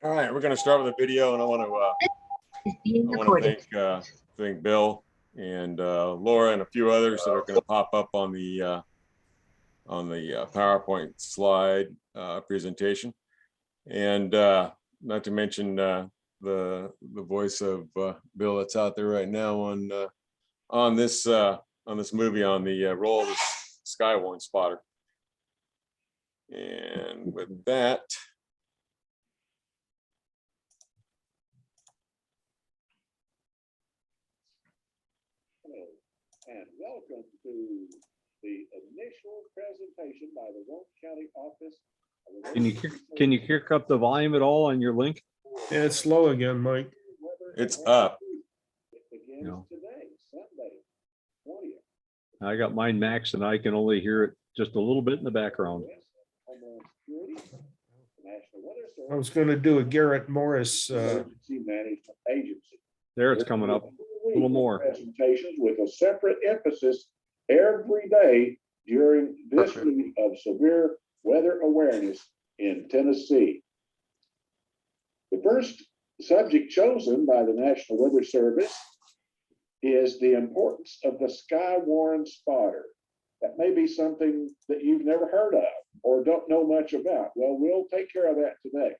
All right, we're going to start with a video, and I want to thank Bill and Laura and a few others that are going to pop up on the PowerPoint slide presentation, and not to mention the voice of Bill that's out there right now on this movie on the role of the Skywarn spotter. And with that, and welcome to the initial presentation by the Warren County Office. Can you kick up the volume at all on your link? Yeah, it's slow again, Mike. it's up. It begins today, Sunday, 20th. I got mine maxed and I can only hear it just a little bit in the background. Homeland Security, the National Weather Service, I was going to do a Garrett Morris. Emergency Management Agency. There it's coming up. A little more. Presentations with a separate emphasis every day during this week of severe weather awareness in Tennessee. The first subject chosen by the National Weather Service is the importance of the Skywarn spotter. That may be something that you've never heard of or don't know much about. Well, we'll take care of that today.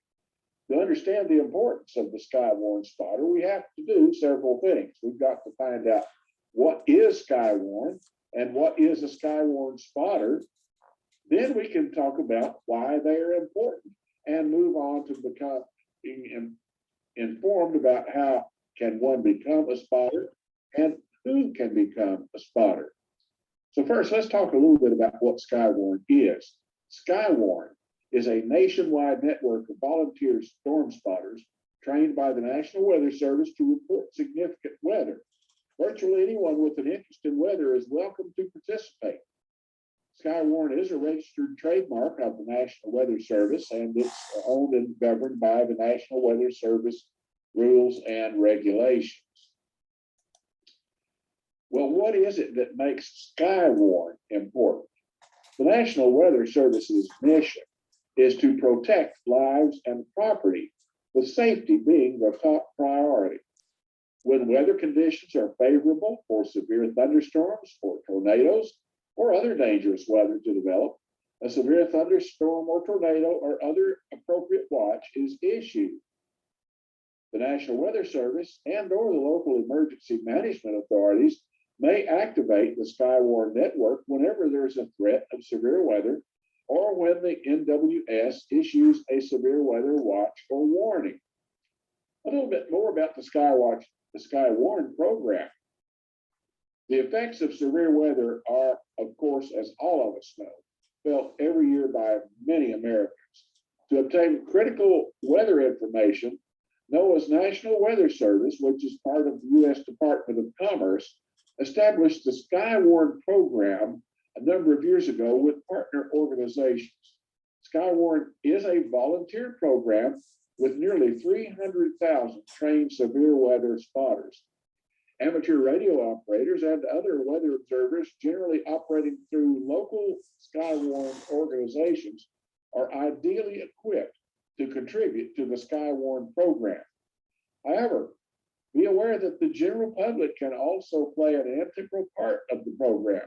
To understand the importance of the Skywarn spotter, we have to do several things. We've got to find out what is Skywarn and what is a Skywarn spotter. Then we can talk about why they are important and move on to becoming informed about how can one become a spotter and who can become a spotter. So first, let's talk a little bit about what Skywarn is. Skywarn is a nationwide network of volunteer storm spotters trained by the National Weather Service to report significant weather. Virtually anyone with an interest in weather is welcome to participate. Skywarn is a registered trademark of the National Weather Service, and it's owned and governed by the National Weather Service rules and regulations. Well, what is it that makes Skywarn important? The National Weather Service's mission is to protect lives and property, with safety being the top priority. When weather conditions are favorable for severe thunderstorms, for tornadoes, or other dangerous weather to develop, a severe thunderstorm or tornado or other appropriate watch is issued. The National Weather Service and or the local emergency management authorities may activate the Skywarn network whenever there's a threat of severe weather or when the NWS issues a severe weather watch or warning. A little bit more about the Skywarn program. The effects of severe weather are, of course, as all of us know, felt every year by many Americans. To obtain critical weather information, NOAA's National Weather Service, which is part of the U.S. Department of Commerce, established the Skywarn program a number of years ago with partner organizations. Skywarn is a volunteer program with nearly 300,000 trained severe weather spotters. Amateur radio operators and other weather observers generally operating through local Skywarn organizations are ideally equipped to contribute to the Skywarn program. However, be aware that the general public can also play an integral part of the program.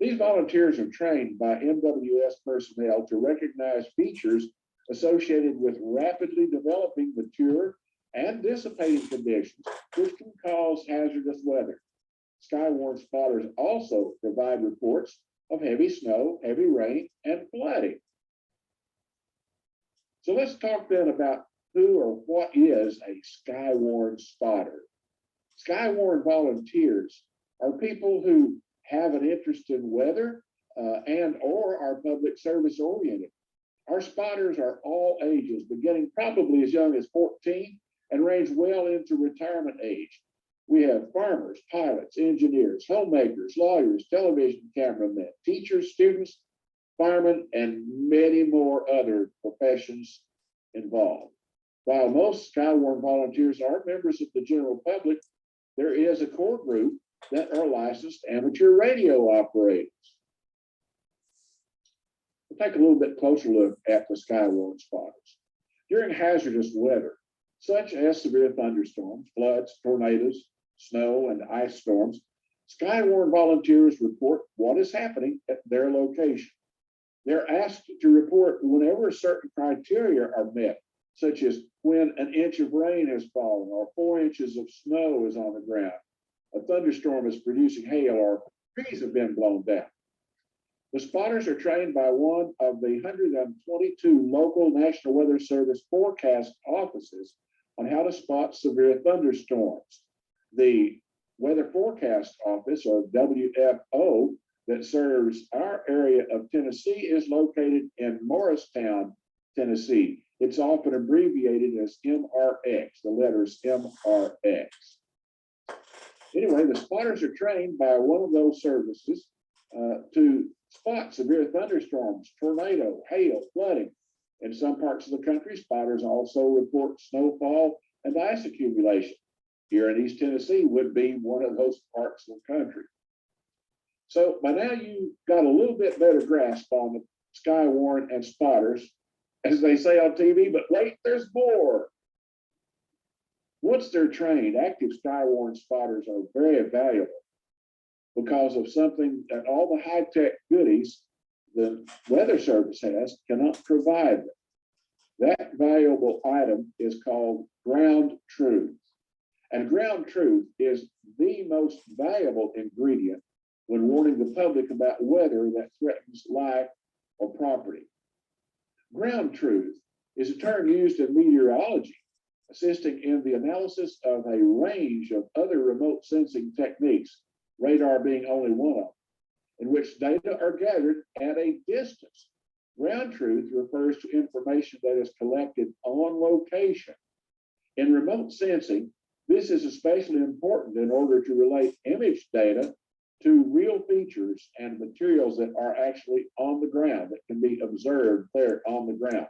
These volunteers are trained by NWS personnel to recognize features associated with rapidly developing mature and dissipating conditions, which can cause hazardous weather. Skywarn spotters also provide reports of heavy snow, heavy rain, and flooding. So let's talk then about who or what is a Skywarn spotter. Skywarn volunteers are people who have an interest in weather and or are public service oriented. Our spotters are all ages, beginning probably as young as 14 and range well into retirement age. We have farmers, pilots, engineers, homemakers, lawyers, television cameramen, teachers, students, firemen, and many more other professions involved. While most Skywarn volunteers are members of the general public, there is a core group that are licensed amateur radio operators. We'll take a little bit closer look at the Skywarn spotters. During hazardous weather, such as severe thunderstorms, floods, tornadoes, snow, and ice storms, Skywarn volunteers report what is happening at their location. They're asked to report whenever certain criteria are met, such as when an inch of rain has fallen or 4 inches of snow is on the ground, a thunderstorm is producing hail, or trees have been blown down. The spotters are trained by one of the 122 local National Weather Service forecast offices on how to spot severe thunderstorms. The Weather Forecast Office, or WFO, that serves our area of Tennessee is located in Morristown, Tennessee. It's often abbreviated as MRX, the letters MRX. Anyway, the spotters are trained by one of those services to spot severe thunderstorms, tornado, hail, flooding. In some parts of the country, spotters also report snowfall and ice accumulation. Here in East Tennessee would be one of those parts of the country. So by now you got a little bit better grasp on the Skywarn and spotters, as they say on TV, but wait, there's more. Once they're trained, active Skywarn spotters are very valuable because of something that all the high-tech goodies the Weather Service has cannot provide them. That valuable item is called ground truth. And ground truth is the most valuable ingredient when warning the public about weather that threatens life or property. Ground truth is a term used in meteorology, assisting in the analysis of a range of other remote sensing techniques, radar being only one of them, in which data are gathered at a distance. Ground truth refers to information that is collected on location. In remote sensing, this is especially important in order to relate image data to real features and materials that are actually on the ground, that can be observed there on the ground.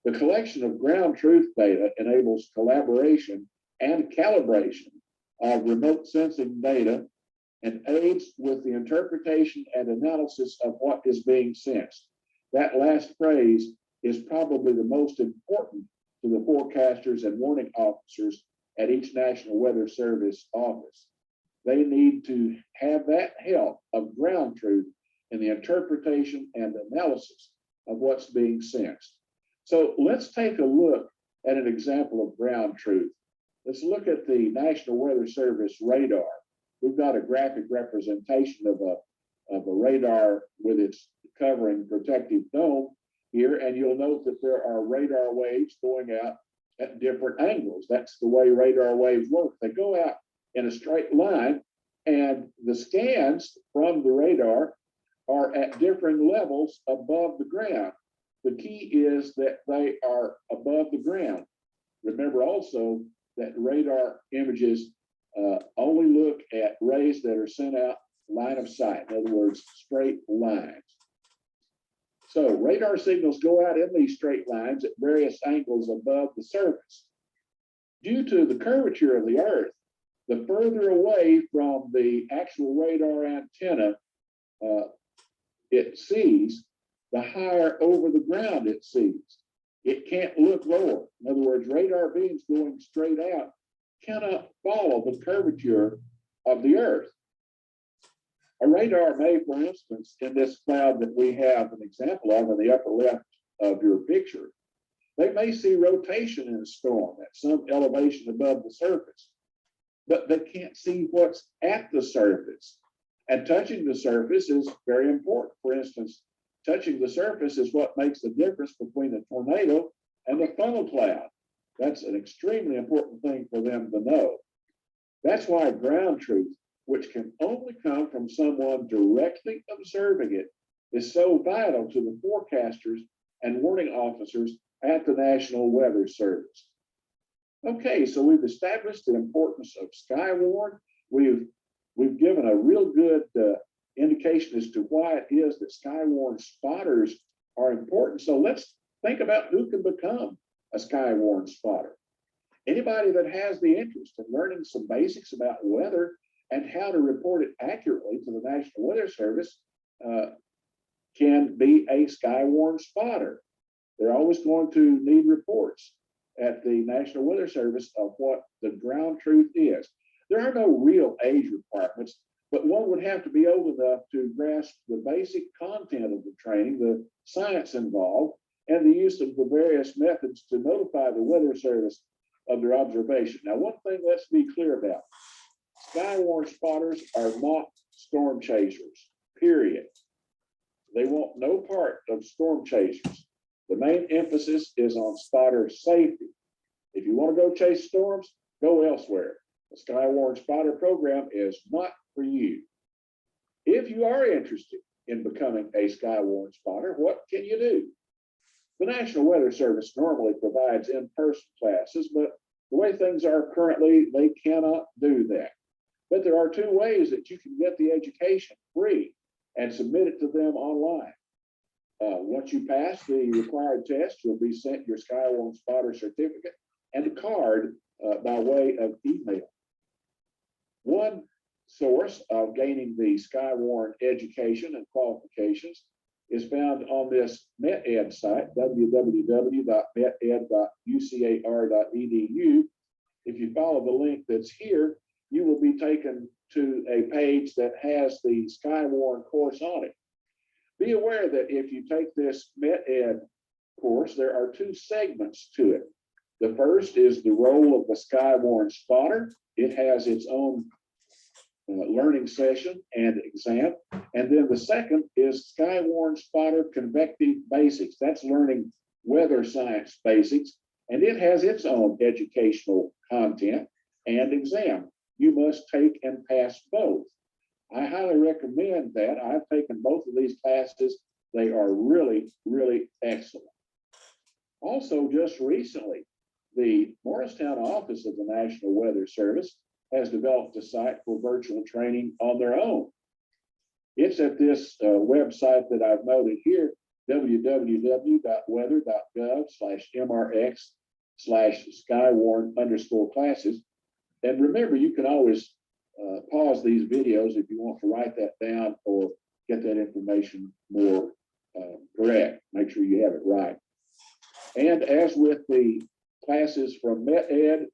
The collection of ground truth data enables collaboration and calibration of remote sensing data and aids with the interpretation and analysis of what is being sensed. That last phrase is probably the most important to the forecasters and warning officers at each National Weather Service office. They need to have that help of ground truth in the interpretation and analysis of what's being sensed. So let's take a look at an example of ground truth. Let's look at the National Weather Service radar. We've got a graphic representation of a radar with its covering protective dome here, and you'll note that there are radar waves going out at different angles. That's the way radar waves work. They go out in a straight line, and the scans from the radar are at different levels above the ground. The key is that they are above the ground. Remember also that radar images only look at rays that are sent out line of sight, in other words, straight lines. So radar signals go out in these straight lines at various angles above the surface. Due to the curvature of the Earth, the further away from the actual radar antenna it sees, the higher over the ground it sees. It can't look lower. In other words, radar beams going straight out cannot follow the curvature of the Earth. A radar may, for instance, in this cloud that we have an example of in the upper left of your picture, they may see rotation in a storm at some elevation above the surface, but they can't see what's at the surface. And touching the surface is very important. For instance, touching the surface is what makes the difference between a tornado and a funnel cloud. That's an extremely important thing for them to know. That's why ground truth, which can only come from someone directly observing it, is so vital to the forecasters and warning officers at the National Weather Service. Okay, so we've established the importance of Skywarn. We've given a real good indication as to why it is that Skywarn spotters are important. So let's think about who can become a Skywarn spotter. Anybody that has the interest in learning some basics about weather and how to report it accurately to the National Weather Service can be a Skywarn spotter. They're always going to need reports at the National Weather Service of what the ground truth is. There are no real age requirements, but one would have to be old enough to grasp the basic content of the training, the science involved, and the use of the various methods to notify the Weather Service of their observation. Now, one thing let's be clear about, Skywarn spotters are not storm chasers, period. They want no part of storm chasers. The main emphasis is on spotter safety. If you want to go chase storms, go elsewhere. The Skywarn spotter program is not for you. If you are interested in becoming a Skywarn spotter, what can you do? The National Weather Service normally provides in-person classes, but the way things are currently, they cannot do that. But there are two ways that you can get the education free and submit it to them online. Once you pass the required test, you'll be sent your Skywarn spotter certificate and a card by way of email. One source of gaining the Skywarn education and qualifications is found on this METED site, www.meted.ucar.edu. If you follow the link that's here, you will be taken to a page that has the Skywarn course on it. Be aware that if you take this METED course, there are two segments to it. The first is the role of the Skywarn spotter. It has its own learning session and exam. And then the second is Skywarn spotter convective basics. That's learning weather science basics. And it has its own educational content and exam. You must take and pass both. I highly recommend that. I've taken both of these classes. They are really, really excellent. Also, just recently, the Morristown office of the National Weather Service has developed a site for virtual training on their own. It's at this website that I've noted here, www.weather.gov/MRX/Skywarn_classes. And remember, you can always pause these videos if you want to write that down or get that information more correct. Make sure you have it right. And as with the classes from METED,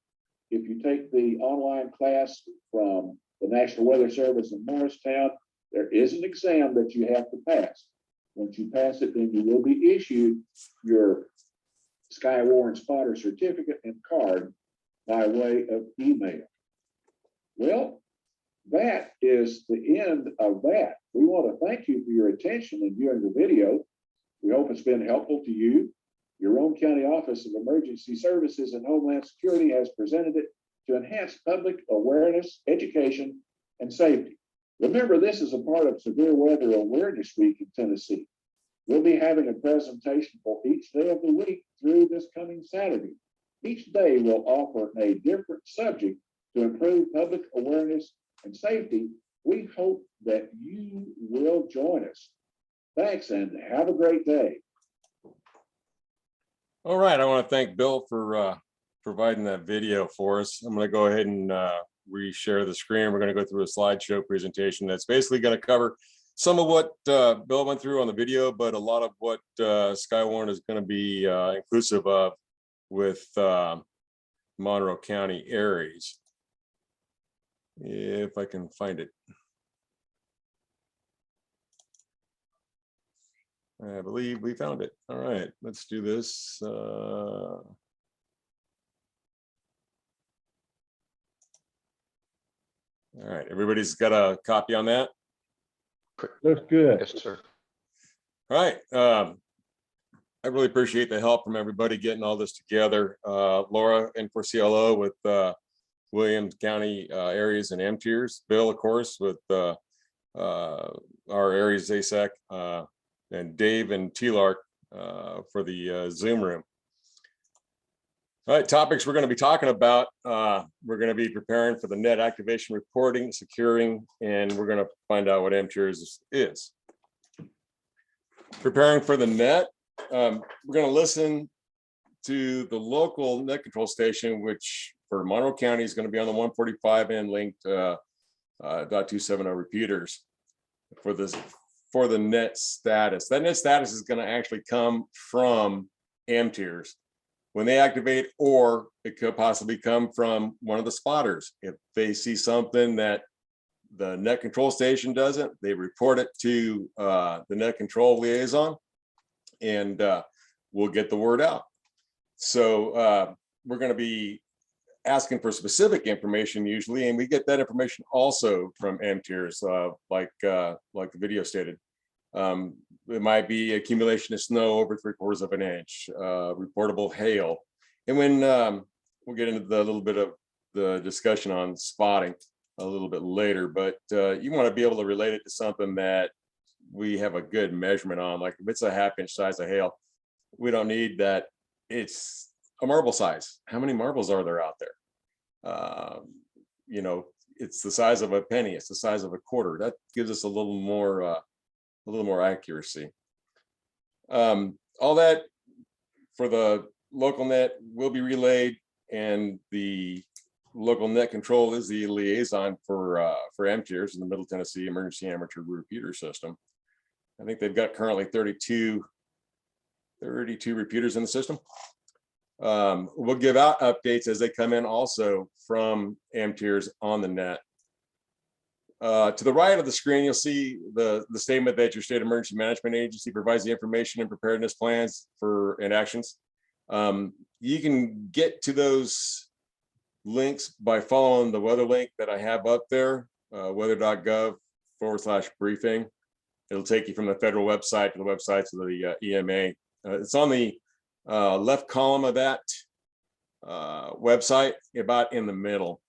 if you take the online class from the National Weather Service in Morristown, there is an exam that you have to pass. Once you pass it, then you will be issued your Skywarn spotter certificate and card by way of email. Well, that is the end of that. We want to thank you for your attention in viewing the video. We hope it's been helpful to you. Your Roane County Office of Emergency Services and Homeland Security has presented it to enhance public awareness, education, and safety. Remember, this is a part of Severe Weather Awareness Week in Tennessee. We'll be having a presentation for each day of the week through this coming Saturday. Each day will offer a different subject to improve public awareness and safety. We hope that you will join us. Thanks and have a great day. All right, I want to thank Bill for providing that video for us. I'm going to go ahead and reshare the screen. We're going to go through a slideshow presentation that's basically going to cover some of what Bill went through on the video, but a lot of what Skywarn is going to be inclusive of with Monroe County ARES. If I can find it. I believe we found it. All right, let's do this. All right, everybody's got a copy on that? Looks good. Yes, sir. All right. I really appreciate the help from everybody getting all this together. Laura, N4CLO with Williams County ARES and M-Tiers. Bill, of course, with our ARES ASAC. And Dave and T-Lark for the Zoom room. All right, topics we're going to be talking about. We're going to be preparing for the net activation reporting, securing, and we're going to find out what M-Tiers is. Preparing for the net, we're going to listen to the local net control station, which for Monroe County is going to be on the 145 and linked .270 repeaters for this. For the net status. That net status is going to actually come from AM tiers when they activate, or it could possibly come from one of the spotters. If they see something that the net control station doesn't, they report it to the net control liaison, and we'll get the word out. So we're going to be asking for specific information usually, and we get that information also from AM tiers, like the video stated. It might be accumulation of snow over 3/4 of an inch, reportable hail. And when we'll get into the little bit of the discussion on spotting a little bit later, but you want to be able to relate it to something that we have a good measurement on. Like if it's a 1/2 inch size of hail, we don't need that. It's a marble size. How many marbles are there out there? You know, it's the size of a penny. It's the size of a quarter. That gives us a little more accuracy. All that for the local net will be relayed, and the local net control is the liaison for MTIRS in the Middle Tennessee Emergency Amateur Repeater System. I think they've got currently 32 repeaters in the system. We'll give out updates as they come in also from MTIRS on the net. To the right of the screen, you'll see the statement that your state emergency management agency provides the information and preparedness plans and actions. You can get to those links by following the weather link that I have up there, weather.gov/briefing. It'll take you from the federal website to the websites of the EMA. It's on the left column of that website, about in the middle.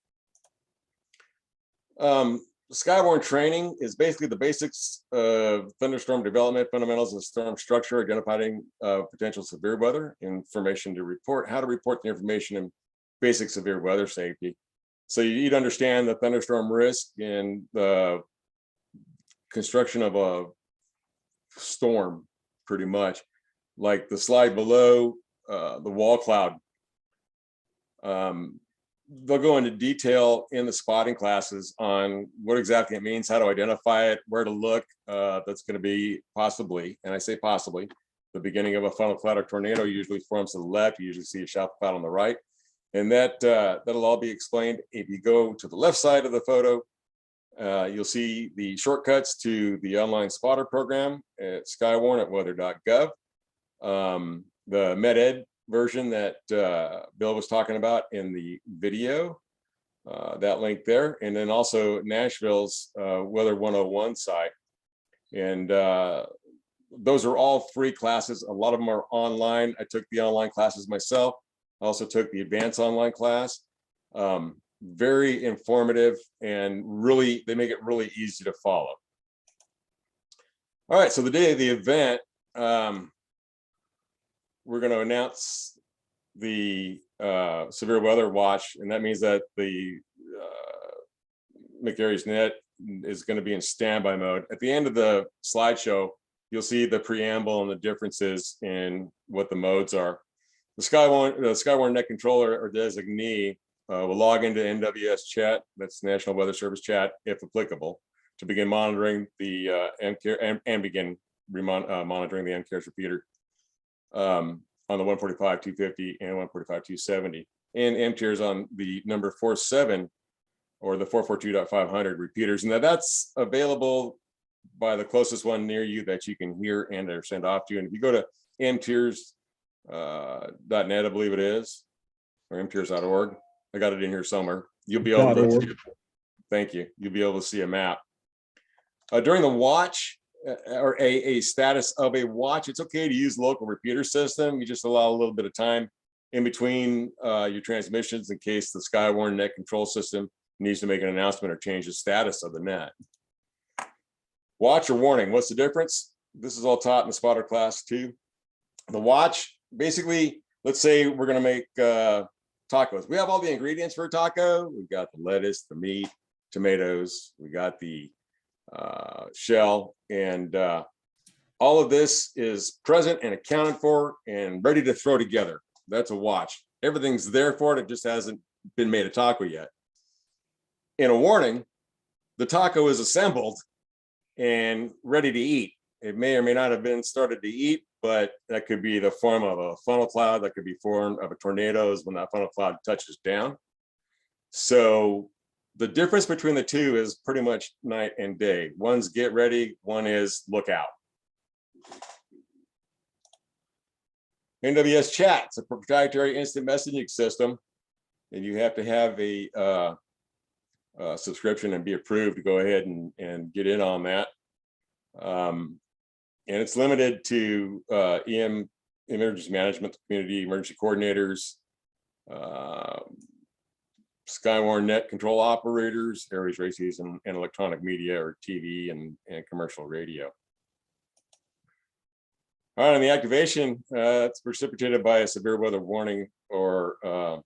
Skywarn training is basically the basics of thunderstorm development, fundamentals of storm structure, identifying potential severe weather, information to report, how to report the information, and basic severe weather safety. So you'd understand the thunderstorm risk and the construction of a storm, pretty much. Like the slide below, the wall cloud. They'll go into detail in the spotting classes on what exactly it means, how to identify it, where to look. That's going to be possibly, and I say possibly, the beginning of a funnel cloud or tornado usually forms to the left. You usually see a shower cloud on the right. And that'll all be explained. If you go to the left side of the photo, you'll see the shortcuts to the online spotter program at Skywarn at weather.gov. The MedEd version that Bill was talking about in the video, that link there, and then also Nashville's Weather 101 site. And those are all free classes. A lot of them are online. I took the online classes myself. I also took the advanced online class. Very informative, and really, they make it really easy to follow. All right, so the day of the event, we're going to announce the severe weather watch, and that means that the McARES net is going to be in standby mode. At the end of the slideshow, you'll see the preamble and the differences in what the modes are. The Skywarn net controller or designee will log into NWS chat, that's National Weather Service chat, if applicable, to begin monitoring the MCARES and begin monitoring the MCARES repeater on the 145, 250 and 145, 270, and MCARES on the number 47 or the 442.500 repeaters. And that's available by the closest one near you that you can hear and or send off to. And if you go to mtiers.net, I believe it is, or mtiers.org, I got it in here somewhere. You'll be able to, thank you. You'll be able to see a map. During the watch, or a status of a watch, it's okay to use local repeater system. You just allow a little bit of time in between your transmissions in case the Skywarn net control system needs to make an announcement or change the status of the net. Watch or warning, what's the difference? This is all taught in the spotter class too. The watch, basically, let's say we're gonna make tacos. We have all the ingredients for a taco. We've got the lettuce, the meat, tomatoes, we got the shell, and all of this is present and accounted for and ready to throw together. That's a watch. Everything's there for it. It just hasn't been made a taco yet. In a warning, the taco is assembled and ready to eat. it may or may not have been started to eat, but that could be the form of a funnel cloud, that could be form of a tornado is when that funnel cloud touches down. So the difference between the two is pretty much night and day. One's get ready, one is look out. NWS Chat, it's a proprietary instant messaging system, and you have to have a subscription and be approved to go ahead and get in on that. And it's limited to emergency management, community emergency coordinators, Skywarn net control operators, ARES races, and electronic media or TV and commercial radio. All right, on the activation, it's precipitated by a severe weather warning or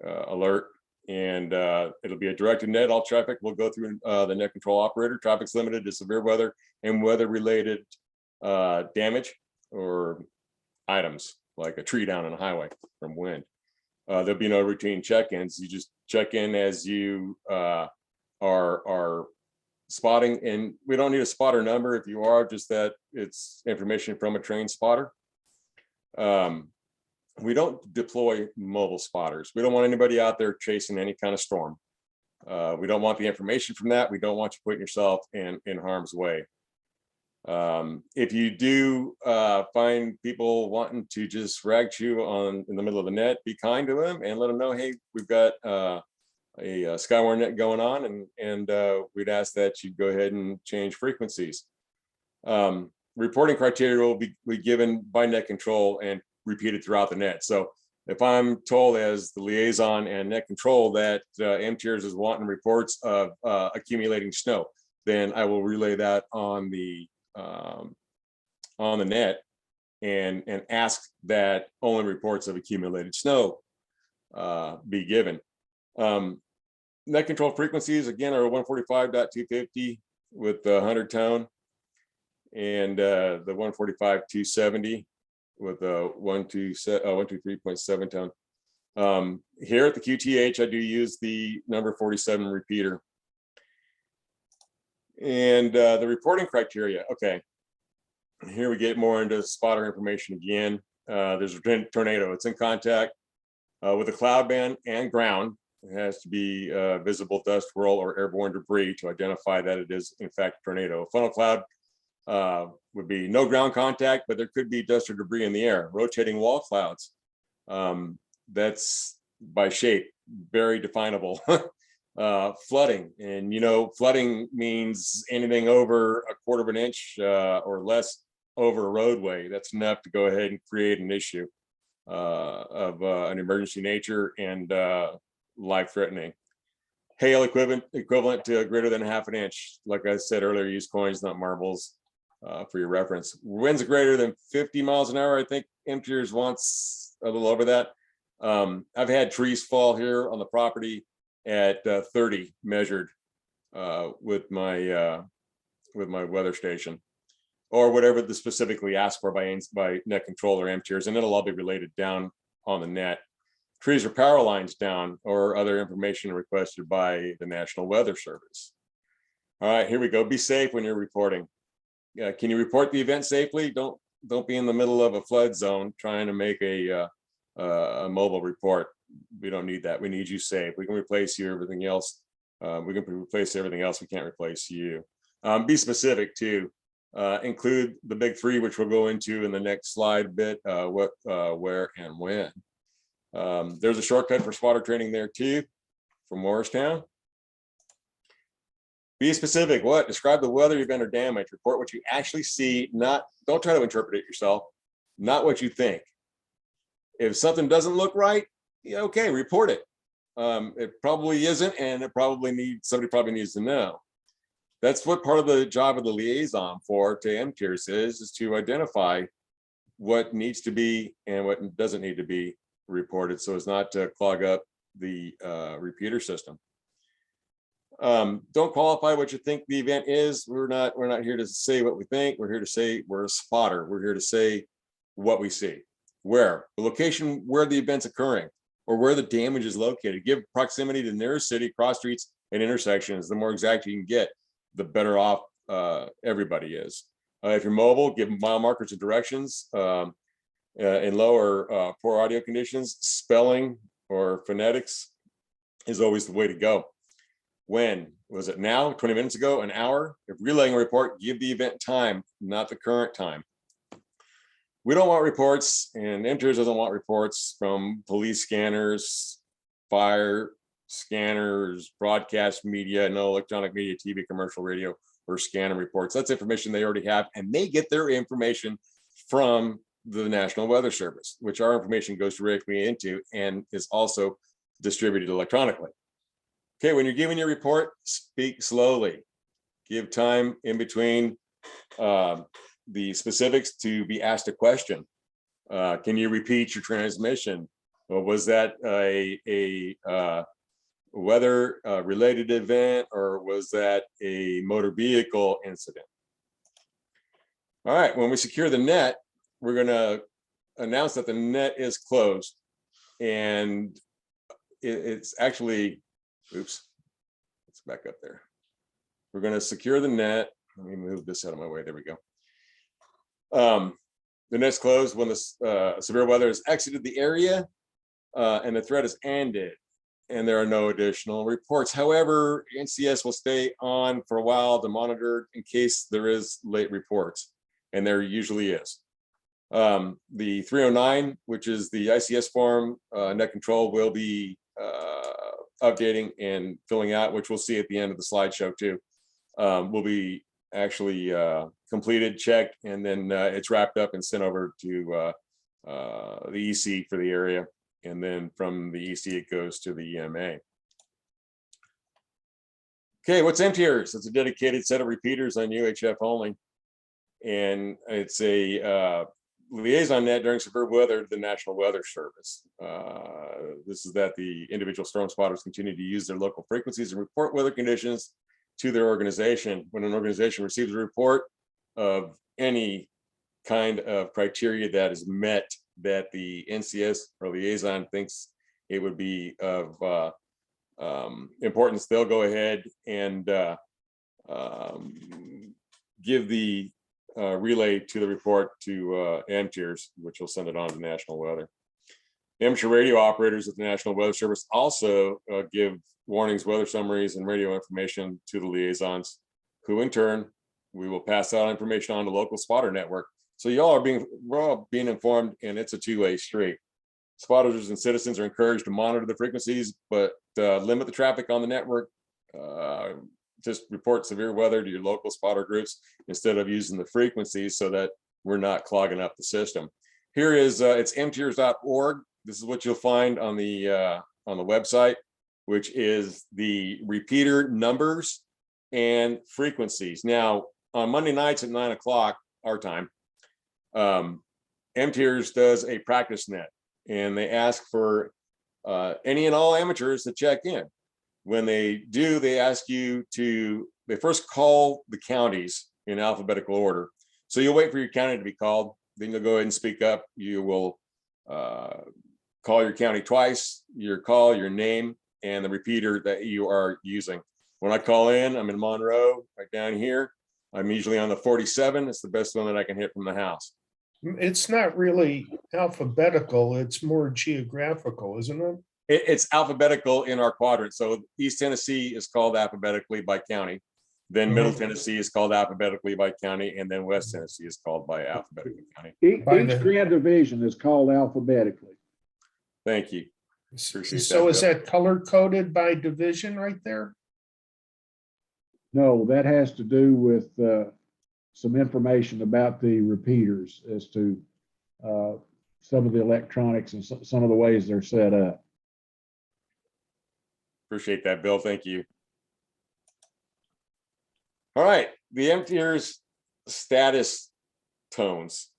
alert, and it'll be a directed net. All traffic will go through the net control operator. Traffic's limited to severe weather and weather-related damage or items like a tree down on a highway from wind. There'll be no routine check-ins. You just check in as you are spotting, and we don't need a spotter number if you are, just that it's information from a trained spotter. We don't deploy mobile spotters. We don't want anybody out there chasing any kind of storm. We don't want the information from that. We don't want you putting yourself in harm's way. If you do find people wanting to just rag you in the middle of the net, be kind to them and let them know, hey, we've got a Skywarn net going on, and we'd ask that you go ahead and change frequencies. Reporting criteria will be given by net control and repeated throughout the net. So if I'm told as the liaison and net control that MTRS is wanting reports of accumulating snow, then I will relay that on the net and ask that only reports of accumulated snow be given. Net control frequencies again are 145.250 with the 100 tone, and the 145.270 with a 123.7 tone. Here at the QTH, I do use the number 47 repeater. And the reporting criteria. Okay, here we get more into spotter information again. There's a tornado. It's in contact with a cloud band and ground. It has to be visible dust, whirl, or airborne debris to identify that it is in fact a tornado. A funnel cloud would be no ground contact, but there could be dust or debris in the air. Rotating wall clouds, that's by shape, very definable. Flooding, and flooding means anything over 1/4 of an inch or less over a roadway. That's enough to go ahead and create an issue of an emergency nature and life-threatening. Hail equivalent to greater than 1/2 inch. Like I said earlier, use coins, not marbles, for your reference. Winds greater than 50 miles an hour. I think MTRS wants a little over that. I've had trees fall here on the property at 30 measured with my weather station, or whatever the specifically asked for by net control or MTRS, and it'll all be related down on the net. Trees or power lines down, or other information requested by the National Weather Service. All right, here we go. Be safe when you're reporting. Can you report the event safely? Don't be in the middle of a flood zone trying to make a mobile report. We don't need that. We need you safe. We can replace you. Everything else, we can replace everything else. We can't replace you. Be specific too. Include the big three, which we'll go into in the next slide a bit. What, where, and when. There's a shortcut for spotter training there too, from Morristown. Be specific. What? Describe the weather event or damage. Report what you actually see. Don't try to interpret it yourself. Not what you think. If something doesn't look right, yeah, okay, report it. It probably isn't, and somebody probably needs to know. That's what part of the job of the liaison to MTRS is to identify what needs to be and what doesn't need to be reported, so as not to clog up the repeater system. Don't qualify what you think the event is. We're not here to say what we think. We're here to say we're a spotter. We're here to say what we see. Where? The location where the event's occurring, or where the damage is located. Give proximity to the nearest city, cross streets, and intersections. The more exact you can get, the better off everybody is. If you're mobile, give mile markers and directions. In low or poor audio conditions, spelling or phonetics is always the way to go. When was it now? 20 minutes ago, an hour? If relaying a report, give the event time, not the current time. We don't want reports, and MTERS doesn't want reports from police scanners, fire scanners, broadcast media, no electronic media, TV, commercial radio, or scanner reports. That's information they already have, and they get their information from the National Weather Service, which our information goes directly into and is also distributed electronically. Okay, when you're giving your report, speak slowly. Give time in between the specifics to be asked a question. Can you repeat your transmission? Or was that a weather related event, or was that a motor vehicle incident? All right, when we secure the net, we're going to announce that the net is closed, and it's actually, oops, let's back up there. We're going to secure the net. Let me move this out of my way. There we go. The net's closed when the severe weather has exited the area and the threat is ended, and there are no additional reports. However, NCS will stay on for a while to monitor in case there is late reports, and there usually is. The 309, which is the ICS form, net control will be updating and filling out, which we'll see at the end of the slideshow too. Will be actually completed, checked, and then it's wrapped up and sent over to the EC for the area. And then from the EC, it goes to the EMA. Okay, what's MTERS? It's a dedicated set of repeaters on UHF only. And it's a liaison net during severe weather to the National Weather Service. This is that the individual storm spotters continue to use their local frequencies and report weather conditions to their organization. When an organization receives a report of any kind of criteria that is met, that the NCS or liaison thinks it would be of importance, they'll go ahead and give the relay to the report to MTERS, which will send it on to National Weather. Amateur radio operators at the National Weather Service also give warnings, weather summaries, and radio information to the liaisons, who in turn, we will pass out information on to local spotter network. So we're all being informed, and it's a two-way street. Spotters and citizens are encouraged to monitor the frequencies, but limit the traffic on the network. Just report severe weather to your local spotter groups instead of using the frequencies, so that we're not clogging up the system. Here is it's mters.org. This is what you'll find on the website, which is the repeater numbers and frequencies. Now, on Monday nights at 9 o'clock our time, MTERS does a practice net, and they ask for any and all amateurs to check in. When they do, they ask you to, they first call the counties in alphabetical order. So you'll wait for your county to be called, then you'll go ahead and speak up. You will call your county twice, your call, your name, and the repeater that you are using. When I call in, I'm in Monroe, right down here. I'm usually on the 47. It's the best one that I can hit from the house. It's not really alphabetical, it's more geographical, isn't it? It's alphabetical in our quadrant. So East Tennessee is called alphabetically by county. Then Middle Tennessee is called alphabetically by county. And then West Tennessee is called by alphabetically county. Each grand division is called alphabetically. Thank you. Appreciate So that, is Bill. that color coded by division right there? No, that has to do with some information about the repeaters as to some of the electronics and some of the ways they're set up. Appreciate that, Bill. Thank you. All right, the MTERS status tones.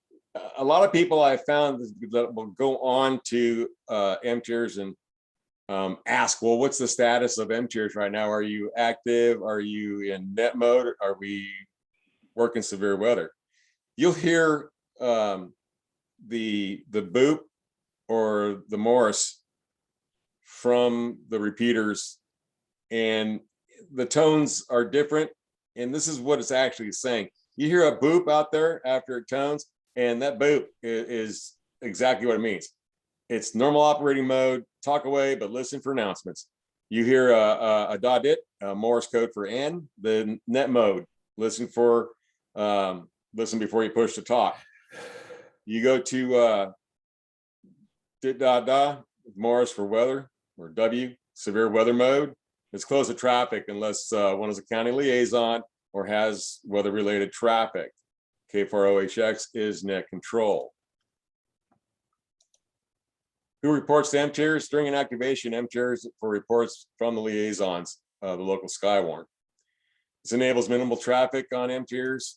A lot of people I found that will go on to MTERS and ask, well, what's the status of MTERS right now? Are you active? Are you in net mode? Are we working severe weather? You'll hear the boop or the Morse from the repeaters, and the tones are different. And this is what it's actually saying. You hear a boop out there after it tones, and that boop is exactly what it means. It's normal operating mode, talk away, but listen for announcements. You hear a dot-dit, Morse code for N, the net mode, listen before you push to talk. You go to dit dot dot, Morse for weather, or W, severe weather mode. It's closed to traffic unless one is a county liaison or has weather-related traffic. K4OHX is net control. Who reports to MTIRs? During an activation, MTIRs for reports from the liaisons, the local Skywarn. This enables minimal traffic on MTIRs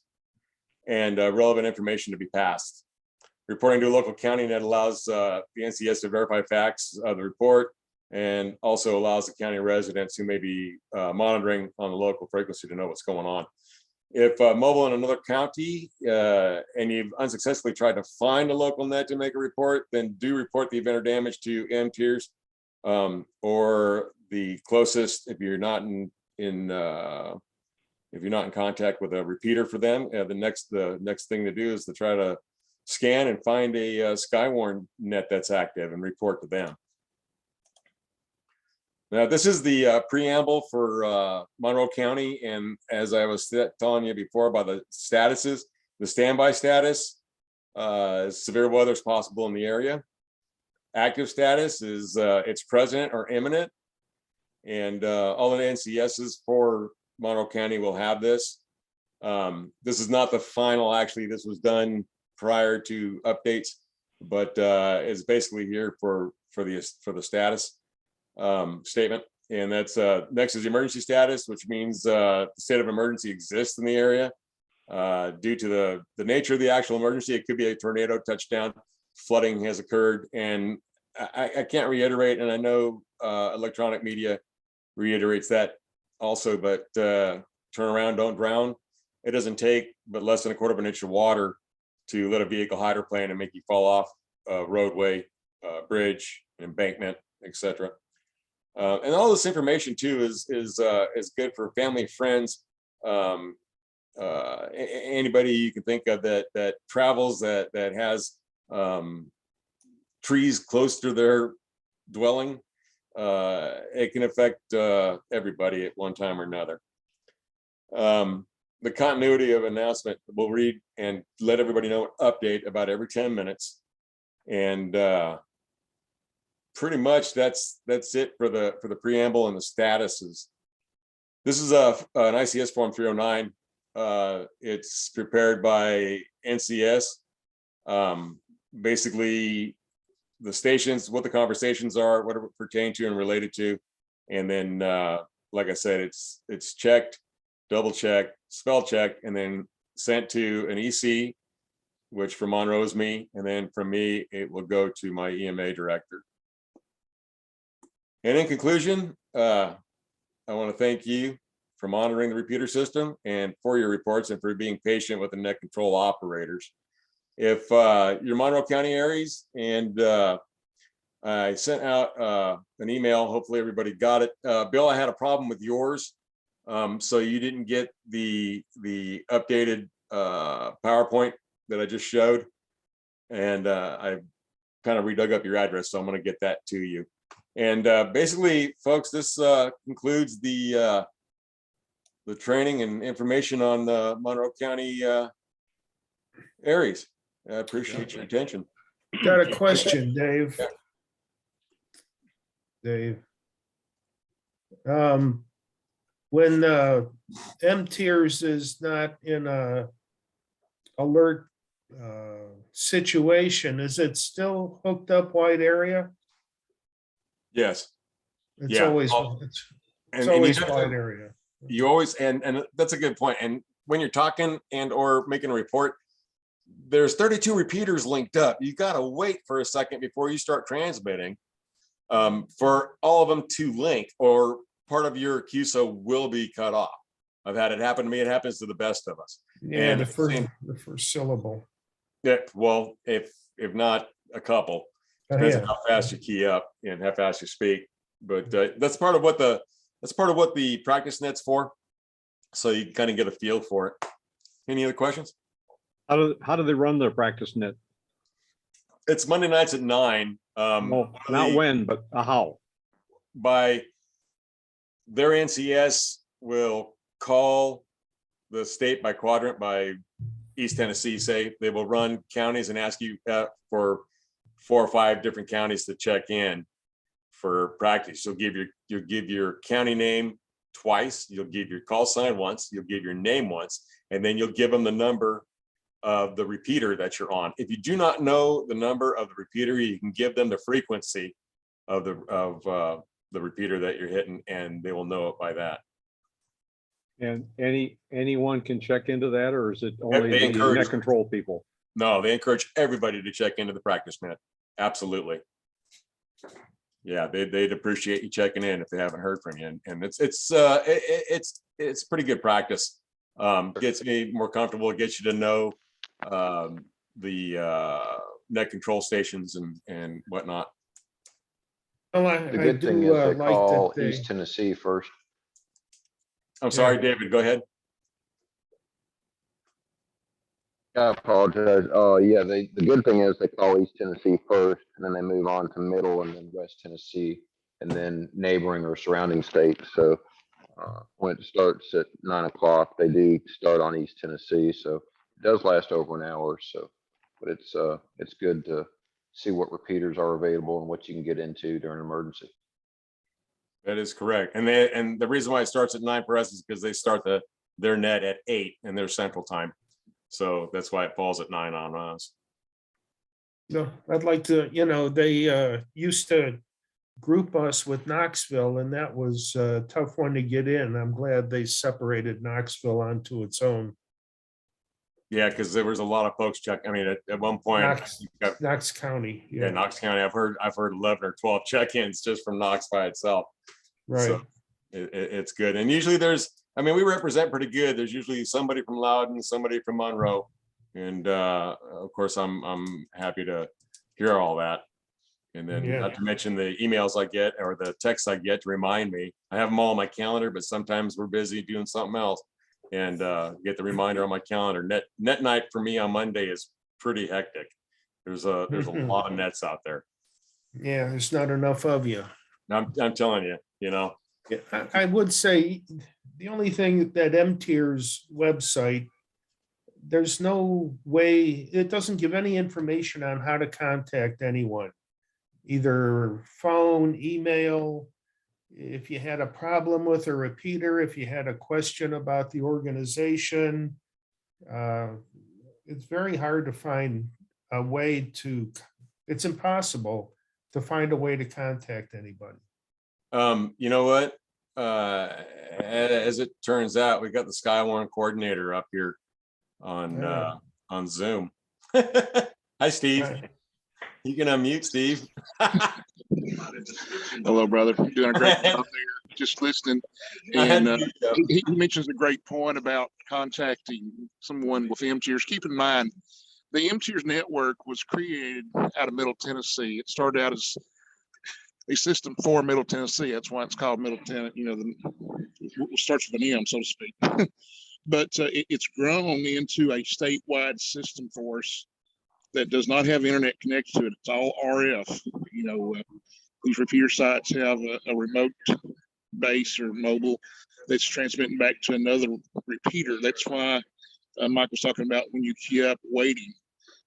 and relevant information to be passed. Reporting to a local county net allows the NCS to verify facts of the report and also allows the county residents who may be monitoring on the local frequency to know what's going on. If mobile in another county and you've unsuccessfully tried to find a local net to make a report, then do report the event or damage to MTIRs or the closest, if you're not in contact with a repeater for them. The next thing to do is to try to scan and find a Skywarn net that's active and report to them. Now, this is the preamble for Monroe County, and as I was telling you before about the statuses, the standby status, severe weather is possible in the area. Active status is it's present or imminent, and all the NCSs for Monroe County will have this. This is not the final, actually, this was done prior to updates, but it's basically here for the status statement. And that's next is the emergency status, which means the state of emergency exists in the area due to the nature of the actual emergency. It could be a tornado touchdown, flooding has occurred, and I can't reiterate, and I know electronic media reiterates that also, but turn around, don't drown. It doesn't take but less than a quarter of an inch of water to let a vehicle hydroplane and make you fall off a roadway, bridge, embankment, etc. And all this information too is good for family, friends, anybody you can think of that travels, that has trees close to their dwelling. It can affect everybody at one time or another. The continuity of announcement, we'll read and let everybody know an update about every 10 minutes. And pretty much that's it for the preamble and the statuses. This is an ICS form 309. It's prepared by NCS. Basically the stations, what the conversations are, what it pertain to and related to. And then like I said, it's checked, double checked, spell checked, and then sent to an EC, which for Monroe is me. And then from me, it will go to my EMA director. And in conclusion, I want to thank you for monitoring the repeater system and for your reports and for being patient with the net control operators. If you're Monroe County ARES, and I sent out an email, hopefully everybody got it. Bill, I had a problem with yours. So you didn't get the updated PowerPoint that I just showed. And I kind of redug up your address, so I'm going to get that to you. And basically, folks, this concludes the training and information on the Monroe County ARES. I appreciate your attention. Got a question, Dave. Yeah. Dave. When MTIRS is not in a alert situation, is it still hooked up wide area? Yes. It's Yeah. always it's always wide area. You always, and that's a good point. And when you're talking and or making a report, there's 32 repeaters linked up. You got to wait for a second before you start transmitting for all of them to link, or part of your QSO will be cut off. I've had it happen to me. It happens to the best of us. Yeah, and the first syllable. Yeah, well, if not a couple, depends on Yeah. how fast you key up and how fast you speak. But that's part of what the practice net's for. So you kind of get a feel for it. Any other questions? How do they run their practice net? It's Monday nights at 9. No, not when, but how? By their NCS will call the state by quadrant, by East Tennessee, say they will run counties and ask you for 4 or 5 different counties to check in for practice. You'll give your county name twice, you'll give your call sign once, you'll give your name once, and then you'll give them the number of the repeater that you're on. If you do not know the number of the repeater, you can give them the frequency of the repeater that you're hitting, and they will know it by that. And anyone can check into that, or is it only They the encourage- net control people? No, they encourage everybody to check into the practice net. Absolutely. Yeah, they'd appreciate you checking in if they haven't heard from you, and it's pretty good practice. Gets me more comfortable. It gets you to know the net control stations and whatnot. Well, The I good thing do is they like call that they, East Tennessee first. I'm sorry, David, go ahead. I apologize. Yeah, the good thing is they call East Tennessee first, and then they move on to Middle and then West Tennessee, and then neighboring or surrounding states. So when it starts at 9 o'clock, they do start on East Tennessee. So it does last over an hour. So, but it's good to see what repeaters are available and what you can get into during an emergency. That is correct. And the reason why it starts at 9 for us is because they start their net at 8 in their central time. So that's why it falls at 9 on us. no, I'd like to, they used to group us with Knoxville, and that was a tough one to get in. I'm glad they separated Knoxville onto its own. Yeah, because there was a lot of folks check. I mean, at one point, Knox County. yeah, Knox County. I've heard 11 or 12 check-ins just from Knox by itself. Right. So it's good. And usually we represent pretty good. There's usually somebody from Loudon, somebody from Monroe. And of course, I'm happy to hear all that. And then Yeah. not to mention the emails I get or the texts I get to remind me. I have them all on my calendar, but sometimes we're busy doing something else and get the reminder on my calendar. Net night for me on Monday is pretty hectic. There's a lot of nets out there. Yeah, there's not enough of you. I'm telling you, Yeah, I would say the only thing that MTIER's website, there's no way, it doesn't give any information on how to contact anyone. Either phone, email, if you had a problem with a repeater, if you had a question about the organization. It's very hard to find a way to, it's impossible to find a way to contact anybody. You know what? As it turns out, we got the Skywarn coordinator up here on Zoom. Hi, Steve. Right. You can unmute, Steve. Hello, brother. You're doing a great job there. Just listening. And he mentions a great point about contacting someone with MTIERs. Keep in mind, the MTIERs network was created out of Middle Tennessee. It started out as a system for Middle Tennessee. That's why it's called Middle Tennessee. It starts with an M, so to speak. But it's grown into a statewide system for us that does not have internet connected to it. It's all RF. These repeater sites have a remote base or mobile that's transmitting back to another repeater. That's why Mike was talking about when you queue up waiting.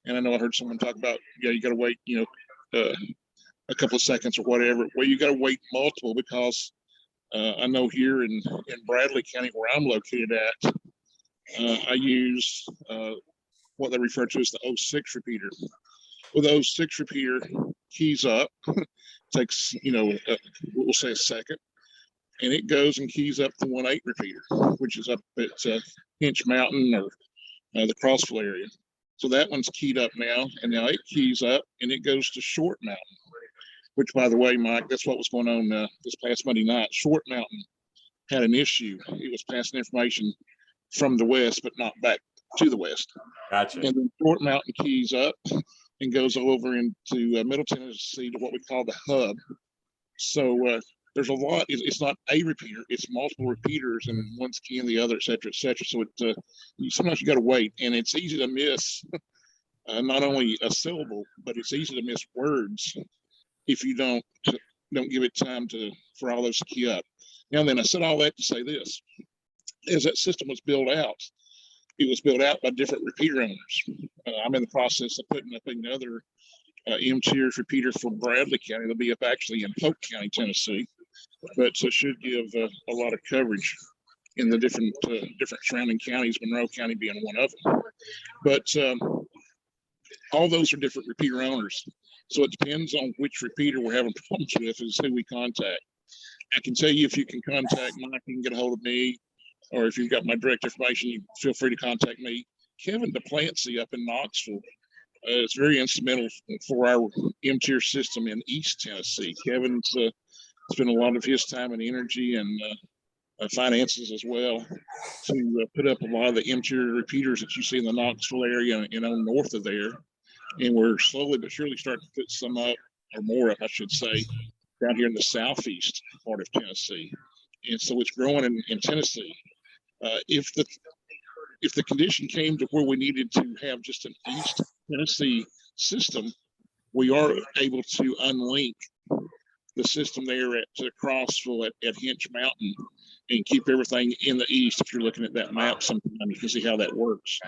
And I know I heard someone talk about, you got to wait, a couple of seconds or whatever. Well, you got to wait multiple because I know here in Bradley County, where I'm located at, I use what they refer to as the 06 repeater. With the 06 repeater, keys up, takes, we'll say a second, and it goes and keys up the 18 repeater, which is up at Hinch Mountain or the Crossville area. So that one's keyed up now, and now it keys up and it goes to Short Mountain, which, by the way, Mike, that's what was going on this past Monday night. Short Mountain had an issue. It was passing information from the west, but not back to the west. Gotcha. And then Short Mountain keys up and goes over into Middle Tennessee to what we call the hub. So there's a lot. It's not a repeater; it's multiple repeaters, and one's key and the other, et cetera, et cetera. So sometimes you got to wait, and it's easy to miss not only a syllable, but it's easy to miss words if you don't give it time for all those to key up. Now then, I said all that to say this: as that system was built out, it was built out by different repeater owners. I'm in the process of putting up another M-Tiers repeater for Bradley County. They'll be up actually in Polk County, Tennessee, but so should give a lot of coverage in the different surrounding counties, Monroe County being one of them. But all those are different repeater owners. So it depends on which repeater we're having problems with is who we contact. I can tell you if you can contact Mike, you can get a hold of me, or if you've got my direct information, you feel free to contact me. Kevin DePlancy up in Knoxville is very instrumental for our M-Tier system in East Tennessee. Kevin's spent a lot of his time and energy and finances as well to put up a lot of the M-Tier repeaters that you see in the Knoxville area and on north of there. And we're slowly but surely starting to put some up, or more up, I should say, down here in the southeast part of Tennessee. And so it's growing in Tennessee. If the condition came to where we needed to have just an East Tennessee system, we are able to unlink the system there at Crossville at Hinch Mountain and keep everything in the east. If you're looking at that map sometime, you can see how that works.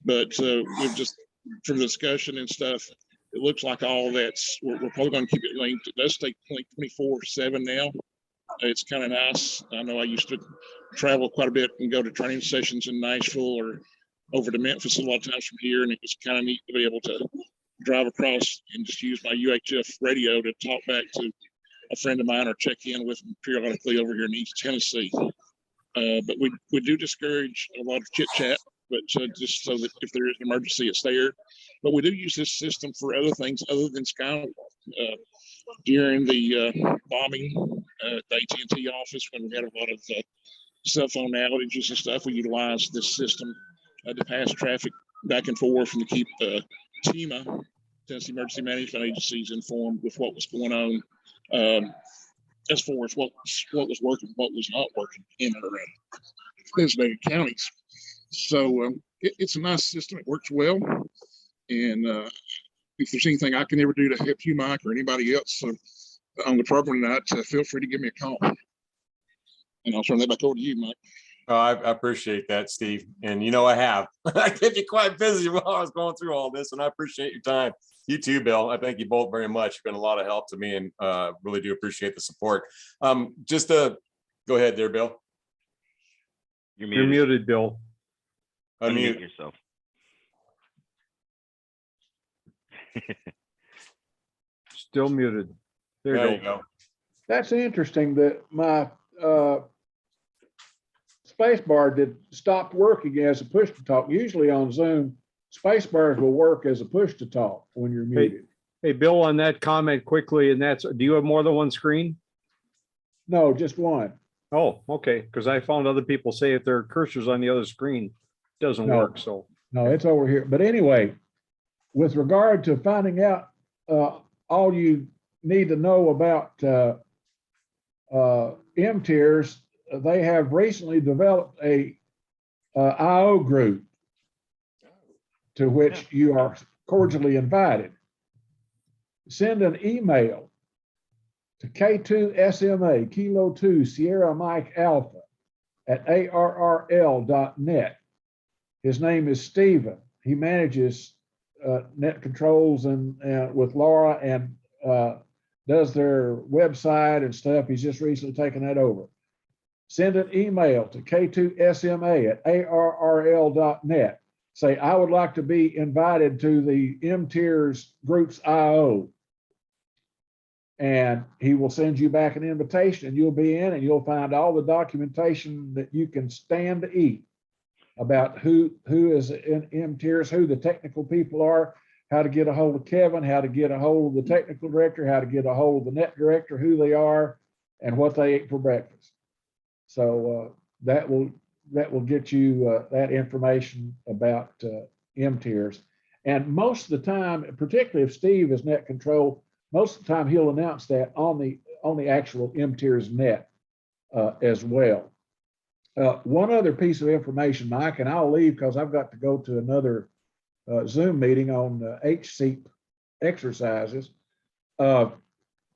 But we've just, from the discussion and stuff, it looks like all that's, we're probably going to keep it linked. It does stay linked 24/7 now. It's kind of nice. I know I used to travel quite a bit and go to training sessions in Nashville or over to Memphis a lot of times from here, and it was kind of neat to be able to drive across and just use my UHF radio to talk back to a friend of mine or check in with them periodically over here in East Tennessee. But we do discourage a lot of chit chat, but just so that if there is an emergency, it's there. But we do use this system for other things other than Skywarn. During the bombing at the AT&T office, when we had a lot of cell phone outages and stuff, we utilized this system to pass traffic back and forth and to keep TEMA, Tennessee Emergency Management Agencies, informed with what was going on as far as what was working, what was not working in our designated counties. So it's a nice system. It works well. And if there's anything I can ever do to help you, Mike, or anybody else on the program tonight, feel free to give me a call. And I'll turn that back over to you, Mike. Oh, I appreciate that, Steve. And I have. I kept you quite busy while I was going through all this, and I appreciate your time. You too, Bill. I thank you both very much. You've been a lot of help to me, and really do appreciate the support. Just go ahead there, Bill. You're muted, Bill. Unmute yourself. Still muted. There you go. That's interesting that my space bar stopped working as a push to talk. Usually on Zoom, space bars will work as a push to talk when you're muted. Hey, Bill, on that comment quickly, and do you have more than one screen? No, just one. Oh, okay. Because I found other people say if their cursor's on the other screen, it doesn't work. So no, it's over here. But anyway, with regard to finding out all you need to know about M-Tiers, they have recently developed a IO group to which you are cordially invited. Send an email to K2SMA, Kilo 2, Sierra Mike Alpha at ARRL.net. His name is Stephen. He manages net controls and with Laura and does their website and stuff. He's just recently taken that over. Send an email to K2SMA at ARRL.net. Say, I would like to be invited to the M-Tiers Group's IO. And he will send you back an invitation, and you'll be in, and you'll find all the documentation that you can stand to eat about who is in M-Tiers, who the technical people are, how to get a hold of Kevin, how to get a hold of the technical director, how to get a hold of the net director, who they are, and what they ate for breakfast. So that will get you that information about M-Tiers. And most of the time, particularly if Steve is net control, most of the time he'll announce that on on the actual MTIERS net as well. One other piece of information, Mike, and I'll leave because I've got to go to another Zoom meeting on HSEEP exercises. And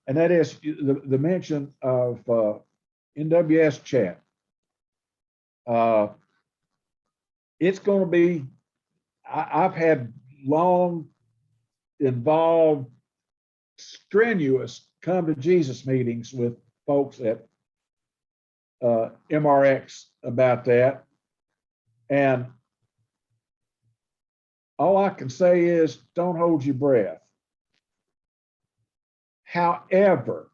that is the mention of NWS chat. It's going to be, I've had long, involved, strenuous come to Jesus meetings with folks at MRX about that. And all I can say is don't hold your breath. However,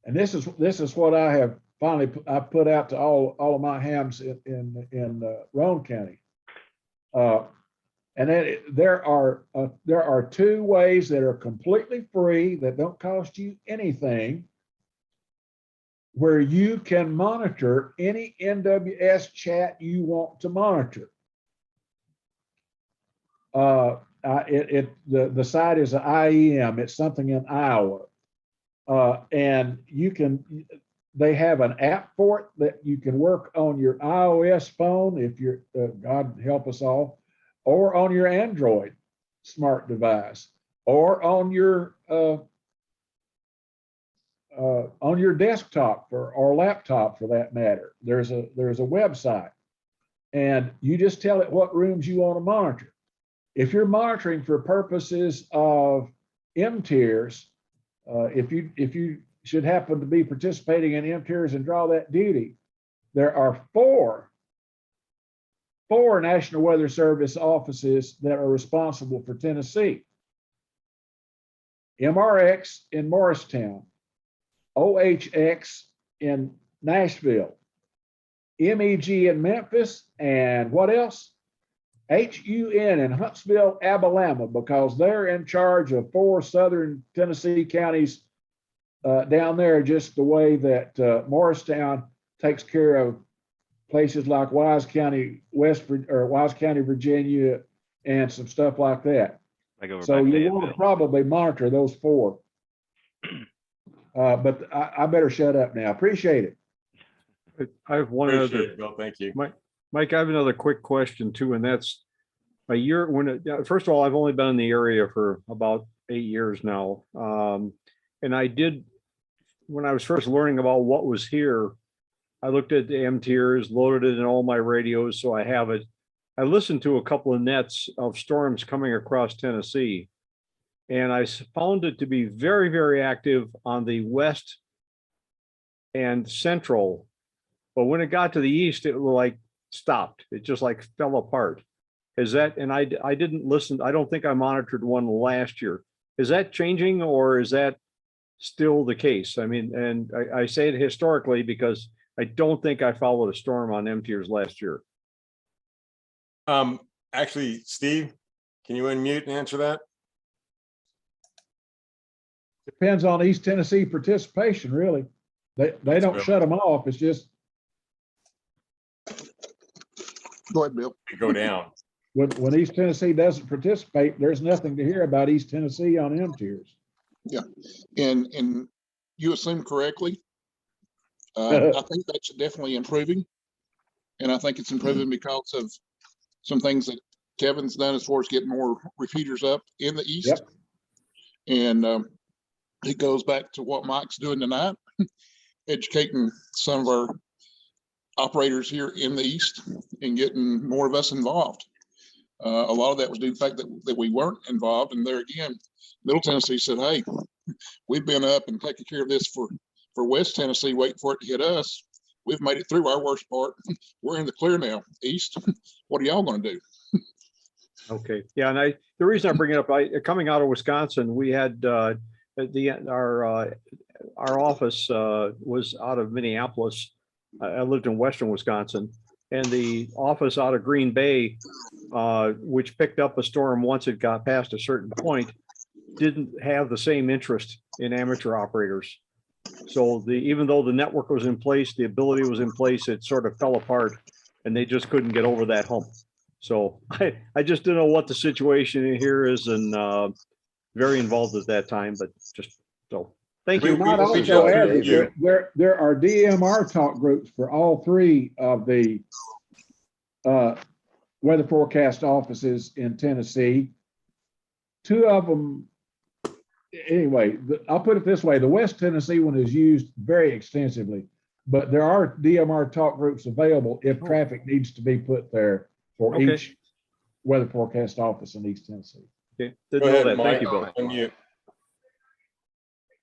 and this is what I have finally put out to all of my hams in Roane County. And then there are two ways that are completely free that don't cost you anything, where you can monitor any NWS chat you want to monitor. The site is an IEM. It's something in Iowa, and they have an app for it that you can work on your iOS phone if you're God help us all, or on your Android smart device, or on your desktop or laptop for that matter. There's a website, and you just tell it what rooms you want to monitor. If you're monitoring for purposes of MTIERS, if you should happen to be participating in MTIERS and draw that duty, there are four National Weather Service offices that are responsible for Tennessee. MRX in Morristown, OHX in Nashville, MEG in Memphis, and what else? HUN in Huntsville, Alabama, because they're in charge of 4 southern Tennessee counties down there, just the way that Morristown takes care of places like Wise County, Wise County, Virginia, and some stuff like that. So you want to probably monitor those 4. But I better shut up now. Appreciate it. I have one Appreciate other. it, Bill, thank you. Mike, I have another quick question too, and that's a year first of all, I've only been in the area for about 8 years now. And I did, when I was first learning about what was here, I looked at the MTIERS, loaded it in all my radios, so I have it. I listened to a couple of nets of storms coming across Tennessee, and I found it to be very, very active on the west and central. But when it got to the east, it like stopped. It just like fell apart. Is that, and I didn't listen. I don't think I monitored one last year. Is that changing, or is that still the case? I mean, and I say it historically because I don't think I followed a storm on MTIERS last year. Actually, Steve, can you unmute and answer that? Depends on East Tennessee participation, really. They don't shut them off. It's just Go ahead, Bill. They go down. when East Tennessee doesn't participate, there's nothing to hear about East Tennessee on MTIERS. Yeah, and you assume correctly. I think that's definitely improving, and I think it's improving because of some things that Kevin's done as far as getting more repeaters up in the east. Yep. And it goes back to what Mike's doing tonight, educating some of our operators here in the east and getting more of us involved. A lot of that was due to the fact that we weren't involved, and there again, Middle Tennessee said, "Hey, we've been up and taking care of this for West Tennessee, waiting for it to hit us. We've made it through our worst part. We're in the clear now. East, what are y'all going to do?" Okay, yeah, and the reason I bring it up, coming out of Wisconsin, we had our office was out of Minneapolis. I lived in Western Wisconsin, and the office out of Green Bay, which picked up a storm once it got past a certain point, didn't have the same interest in amateur operators. So even though the network was in place, the ability was in place, it sort of fell apart, and they just couldn't get over that hump. So I just didn't know what the situation here is, and very involved at that time, but just so Thank We- you. we- Not we also jump through added, you. there are DMR talk groups for all three of the weather forecast offices in Tennessee. Two of them, anyway, I'll put it this way, the West Tennessee one is used very extensively, but there are DMR talk groups available if traffic needs to be put there for Okay. each weather forecast office in East Tennessee. Okay. Go Didn't know ahead, that. Mike. Thank you, Bill. Unmute.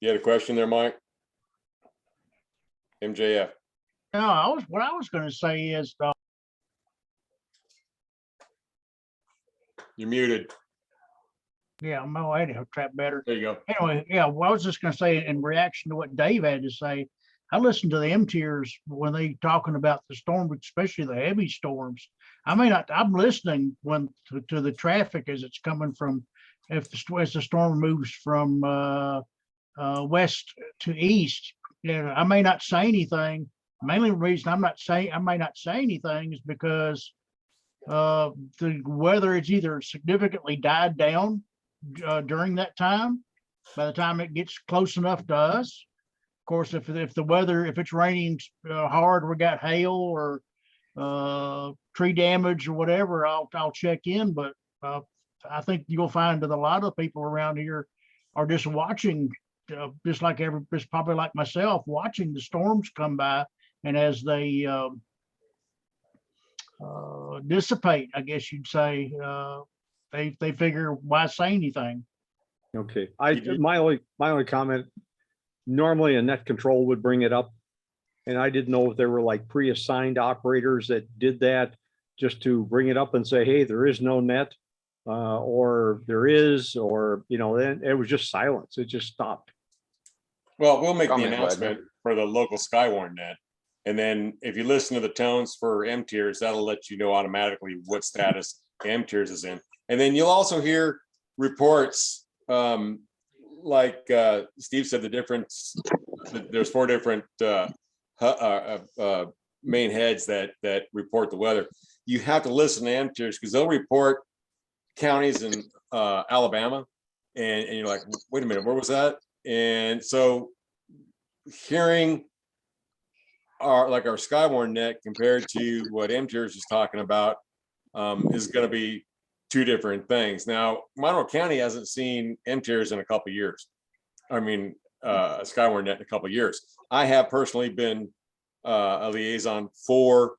You had a question there, Mike? MJF. No, what I was gonna say is, You're muted. yeah, I'm gonna edit trap better. There you go. Anyway, yeah, well, I was just gonna say in reaction to what Dave had to say, I listened to the M tiers when they talking about the storm, especially the heavy storms. I mean, I'm listening to the traffic as it's coming from, as the storm moves from west to east. Yeah, I may not say anything. Mainly the reason I may not say anything is because the weather has either significantly died down during that time. By the time it gets close enough to us, of course, if the weather, if it's raining hard, we got hail or tree damage or whatever, I'll check in. But I think you'll find that a lot of people around here are just watching, just probably like myself, watching the storms come by, and as they dissipate, I guess you'd say, they figure why say anything. Okay. You did. My only comment, normally a net control would bring it up. And I didn't know if there were like pre-assigned operators that did that just to bring it up and say, hey, there is no net, or there is, or, then it was just silence. It just stopped. Well, we'll make the Comment, announcement for the local Skywarn net. And then if you listen to the tones for M tiers, that'll let you know automatically what status M tiers is in. And then you'll also hear reports, like Steve said, the difference, there's 4 different main heads that report the weather. You have to listen to M tiers because they'll report counties in Alabama, and you're like, wait a minute, where was that? And so hearing our Skywarn net compared to what M tiers is talking about is going to be 2 different things. Now, Monroe County hasn't seen M tiers in a couple of years. I mean, Skywarn net in a couple of years. I have personally been a liaison for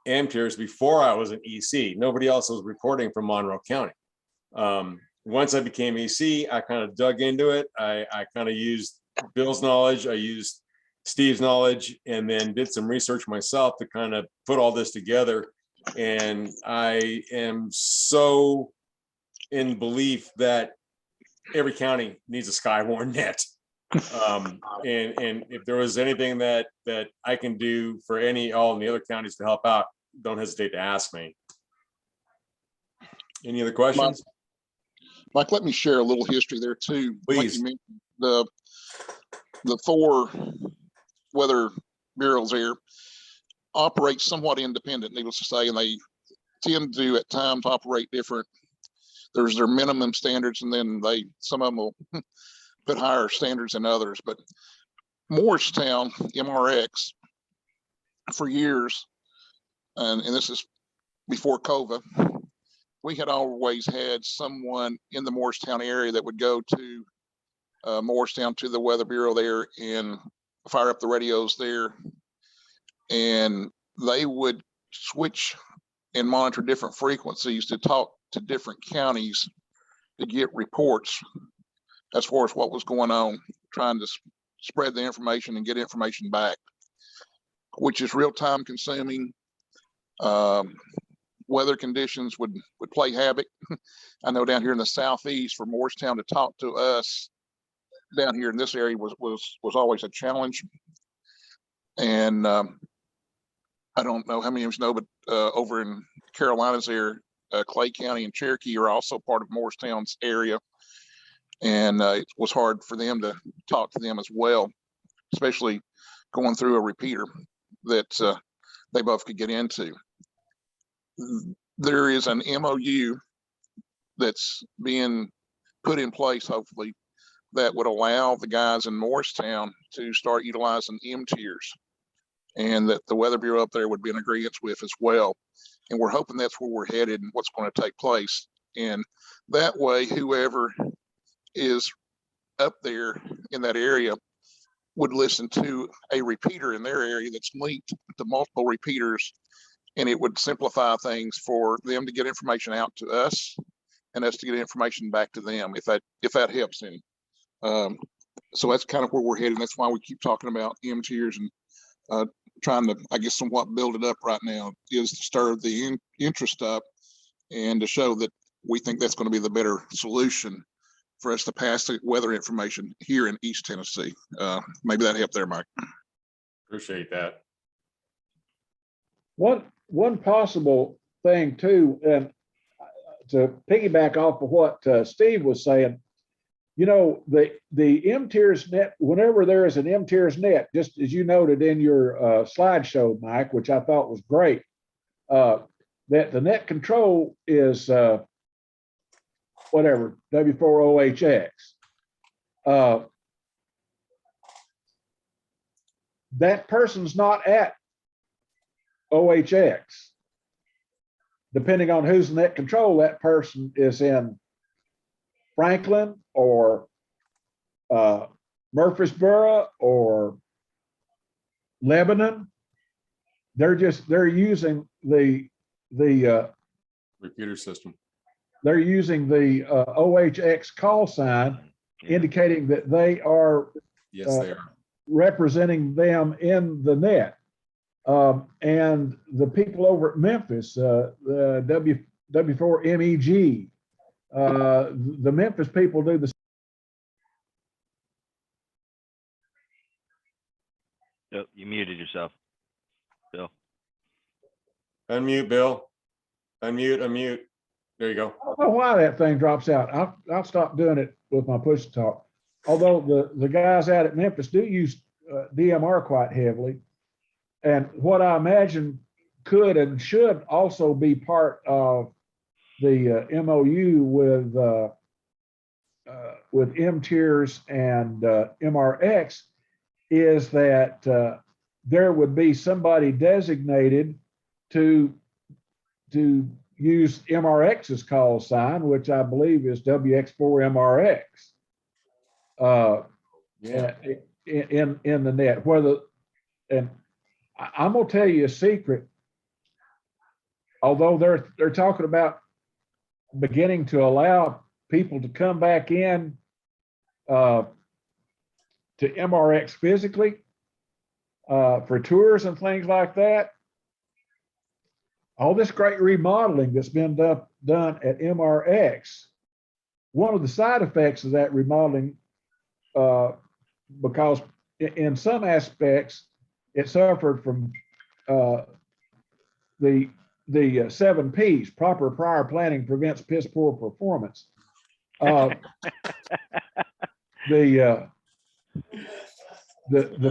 M tiers before I was an EC. Nobody else was reporting from Monroe County. Once I became EC, I kind of dug into it. I kind of used Bill's knowledge. I used Steve's knowledge, and then did some research myself to kind of put all this together. And I am so in belief that every county needs a Skywarn net. And if there was anything that I can do for all the other counties to help out, don't hesitate to ask me. Any other questions? Mike, let me share a little history there too. Like Please. you mentioned, the 4 weather bureaus there operate somewhat independent, needless to say, and they tend to at times operate different. There's their minimum standards, and then some of them will put higher standards than others. But Morristown, MRX, for years, and this is before COVID, we had always had someone in the Morristown area that would go to Morristown, to the Weather Bureau there, and fire up the radios there. And they would switch and monitor different frequencies to talk to different counties to get reports as far as what was going on, trying to spread the information and get information back, which is real time consuming. Weather conditions would play havoc. I know down here in the southeast, for Morristown to talk to us down here in this area was always a challenge. And I don't know how many of you know, but over in Carolinas there, Clay County and Cherokee are also part of Morristown's area. And it was hard for them to talk to them as well, especially going through a repeater that they both could get into. There is an MOU that's being put in place, hopefully, that would allow the guys in Morristown to start utilizing M tiers, and that the Weather Bureau up there would be in agreement with as well. And we're hoping that's where we're headed and what's going to take place. And that way, whoever is up there in that area would listen to a repeater in their area that's linked to multiple repeaters, and it would simplify things for them to get information out to us and us to get information back to them, if that helps any. So that's kind of where we're headed. That's why we keep talking about M tiers and trying to, I guess, somewhat build it up right now, is to stir the interest up and to show that we think that's going to be the better solution for us to pass the weather information here in East Tennessee. Maybe that helped there, Mike. Appreciate that. One possible thing too, and to piggyback off of what Steve was saying, you know, the M tiers net, whenever there is an M tiers net, just as you noted in your slideshow, Mike, which I thought was great, that the net control is whatever, W4OHX. That person's not at OHX. Depending on who's net control, that person is in Franklin or Murfreesboro or Lebanon. They're using the Repeater system. they're using the OHX call sign, indicating that they are Yes, they are. representing them in the net. And the people over at Memphis, the W4MEG, the Memphis people do the Yep, you muted yourself, Bill. Unmute, Bill. Unmute. There you go. I don't know why that thing drops out. I'll stop doing it with my push to talk. Although the guys out at Memphis do use DMR quite heavily. And what I imagine could and should also be part of the MOU with M tiers and MRX is that there would be somebody designated to use MRX's call sign, which I believe is WX4MRX. Yeah. In the net, and I'm gonna tell you a secret. Although they're talking about beginning to allow people to come back in to MRX physically for tours and things like that. All this great remodeling that's been done at MRX, one of the side effects of that remodeling, because in some aspects it suffered from the 7 P's: proper prior planning prevents piss poor performance. The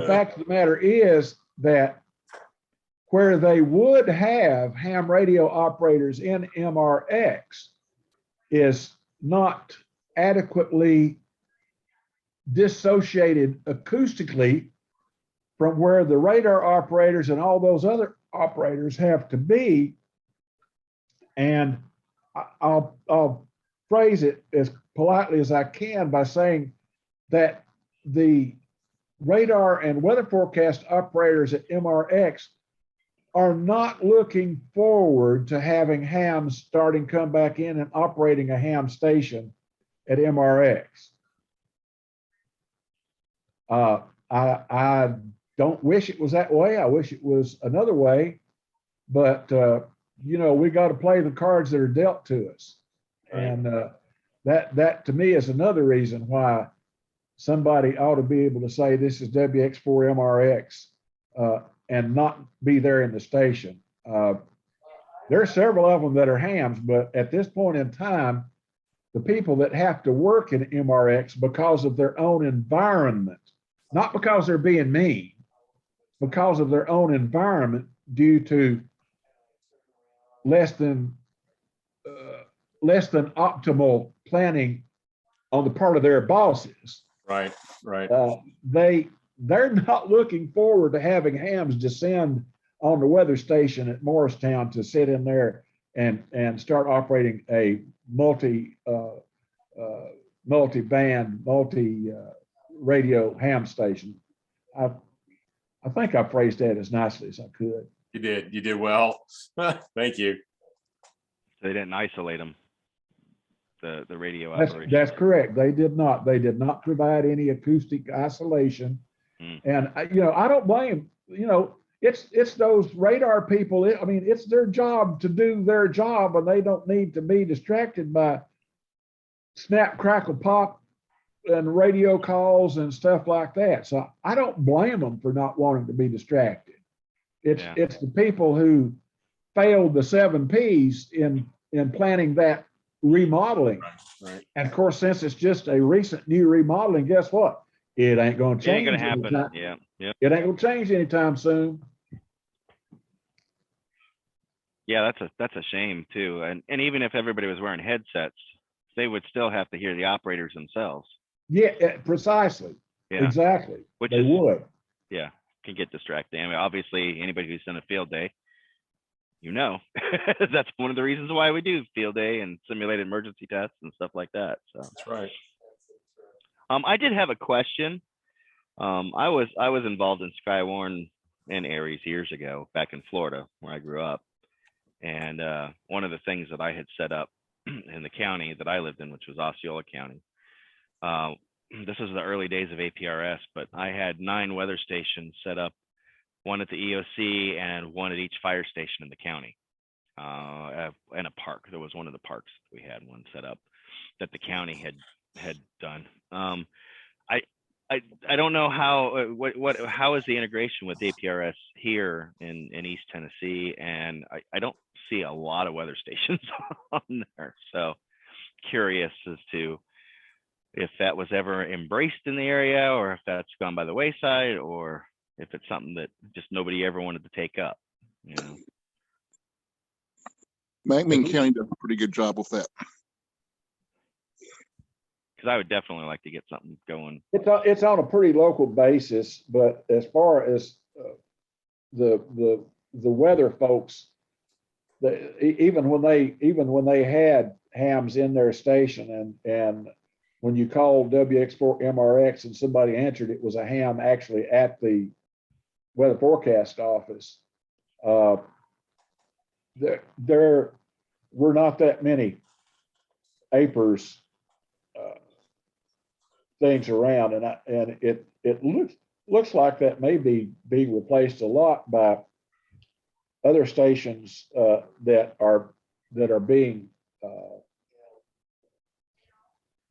fact of the matter is that where they would have ham radio operators in MRX is not adequately dissociated acoustically from where the radar operators and all those other operators have to be. And I'll phrase it as politely as I can by saying that the radar and weather forecast operators at MRX are not looking forward to having hams starting come back in and operating a ham station at MRX. I don't wish it was that way. I wish it was another way, but you know, we got to play the cards that are dealt to us. Right. And that to me is another reason why somebody ought to be able to say this is WX4MRX and not be there in the station. There are several of them that are hams, but at this point in time, the people that have to work in MRX because of their own environment, not because they're being mean, because of their own environment due to less than optimal planning on the part of their bosses, Right, right. They're not looking forward to having hams descend on the weather station at Morristown to sit in there and start operating a multi-band, radio ham station. I think I phrased that as nicely as I could. You did well. Thank you. So they didn't isolate them, the radio That's, operation. that's correct. They did not. They did not provide any acoustic isolation. And I don't blame, it's those radar people. I mean, it's their job to do their job, and they don't need to be distracted by snap, crackle, pop and radio calls and stuff like that. So I don't blame them for not wanting to be distracted. It's the people who failed the 7 Ps in planning that remodeling. Right. And of course, since it's just a recent new remodeling, guess what? It ain't going to It ain't change. gonna happen. anytime- Yeah. It ain't going to change anytime soon. Yeah, that's a shame too. And even if everybody was wearing headsets, they would still have to hear the operators themselves. Yeah, precisely. Yeah. Exactly. Which they is- would. Yeah, can get distracting. I mean, obviously, anybody who's done a field day, that's one of the reasons why we do field day and simulated emergency tests and stuff like that. So That's right. I did have a question. I was involved in Skywarn and ARES years ago back in Florida where I grew up. And one of the things that I had set up in the county that I lived in, which was Osceola County, this was the early days of APRS, but I had 9 weather stations set up, one at the EOC and one at each fire station in the county, and a park. There was one of the parks we had one set up that the county had done. I don't know how is the integration with APRS here in East Tennessee, and I don't see a lot of weather stations on there. So curious as to if that was ever embraced in the area, or if that's gone by the wayside, or if it's something that just nobody ever wanted to take up. McMinn County does a pretty good job with that. Because I would definitely like to get something going. It's on a pretty local basis, but as far as the weather folks, even when they had hams in their station, and when you called WX4 MRX and somebody answered, it was a ham actually at the weather forecast office. There were not that many APRS things around, and it looks like that may be replaced a lot by other stations that are being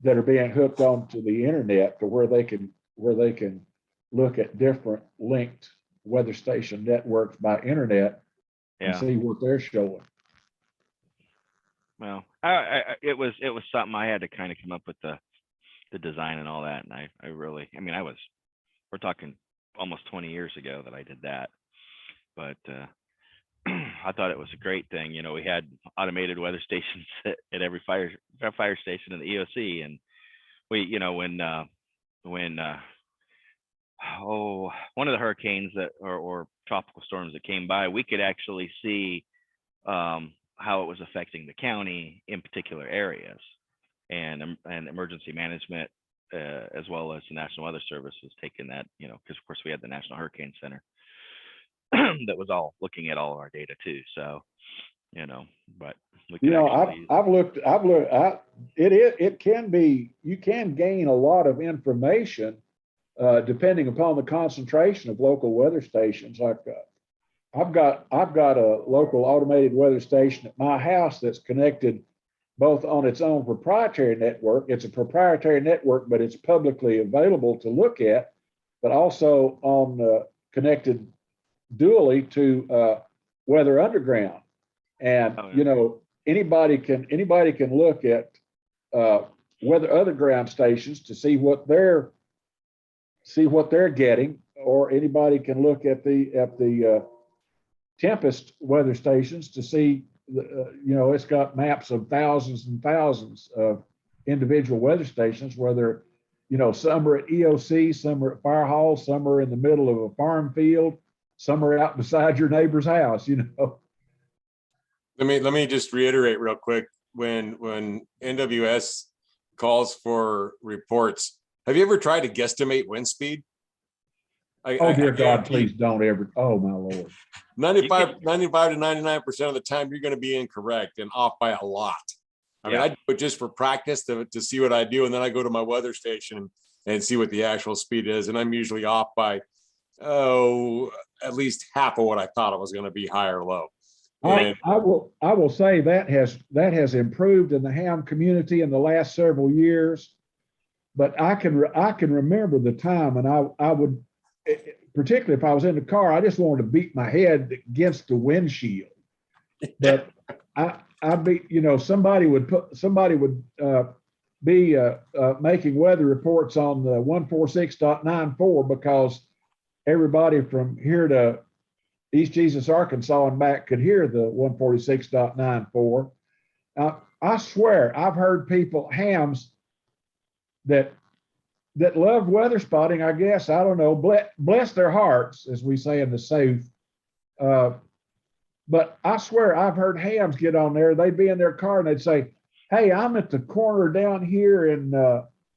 hooked onto the internet to where they can look at different linked weather station networks by internet and see what they're showing. Well, it was something I had to kind of come up with the design and all that, and we're talking almost 20 years ago that I did that, but I thought it was a great thing. We had automated weather stations at every fire station in the EOC, and we, when one of the hurricanes or tropical storms that came by, we could actually see how it was affecting the county in particular areas, and emergency management, as well as the National Weather Service was taking that, because of course we had the National Hurricane Center that was all looking at all of our data too. So, but we could I've looked, it can be, you can gain a lot of information depending upon the concentration of local weather stations. Like I've got a local automated weather station at my house that's connected both on its own proprietary network. It's a proprietary network, but it's publicly available to look at, but also on connected dually to Weather Underground. And anybody can look at Weather Underground stations to see what they're getting, or anybody can look at the Tempest weather stations to see it's got maps of thousands and thousands of individual weather stations where they're you know, some are at EOC, some are at fire hall, some are in the middle of a farm field, some are out beside your neighbor's house, you know. Let me just reiterate real quick. When NWS calls for reports, have you ever tried to guesstimate wind speed? Oh, dear God, guarantee please don't ever. Oh, my Lord. 95 to 99% of the time, you're going to be incorrect and off by a lot. I mean, Yeah. I do it just for practice to see what I do. And then I go to my weather station and see what the actual speed is. And I'm usually off by, at least half of what I thought it was going to be, high or low. And I will say that has improved in the ham community in the last several years. But I can remember the time, and I would, particularly if I was in the car, I just wanted to beat my head against the windshield. But I'd be, you know, somebody would be making weather reports on the 146.94 because everybody from here to East Jesus, Arkansas and back could hear the 146.94. I swear I've heard people, hams, that love weather spotting, I guess. I don't know, bless their hearts, as we say in the South. But I swear I've heard hams get on there. They'd be in their car and they'd say, hey, I'm at the corner down here in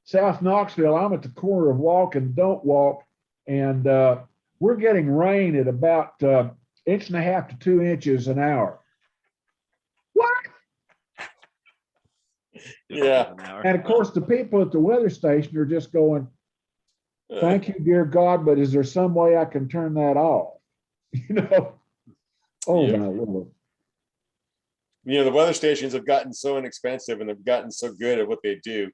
South Knoxville. I'm at the corner of Walk and Don't Walk. And we're getting rain at about 1.5 to 2 inches an hour. What? yeah, And of course, the people at the weather station are just going, thank you, dear God, but is there some way I can turn that off? You know? Oh, Yeah. my Lord. You know, the weather stations have gotten so inexpensive and they've gotten so good at what they do.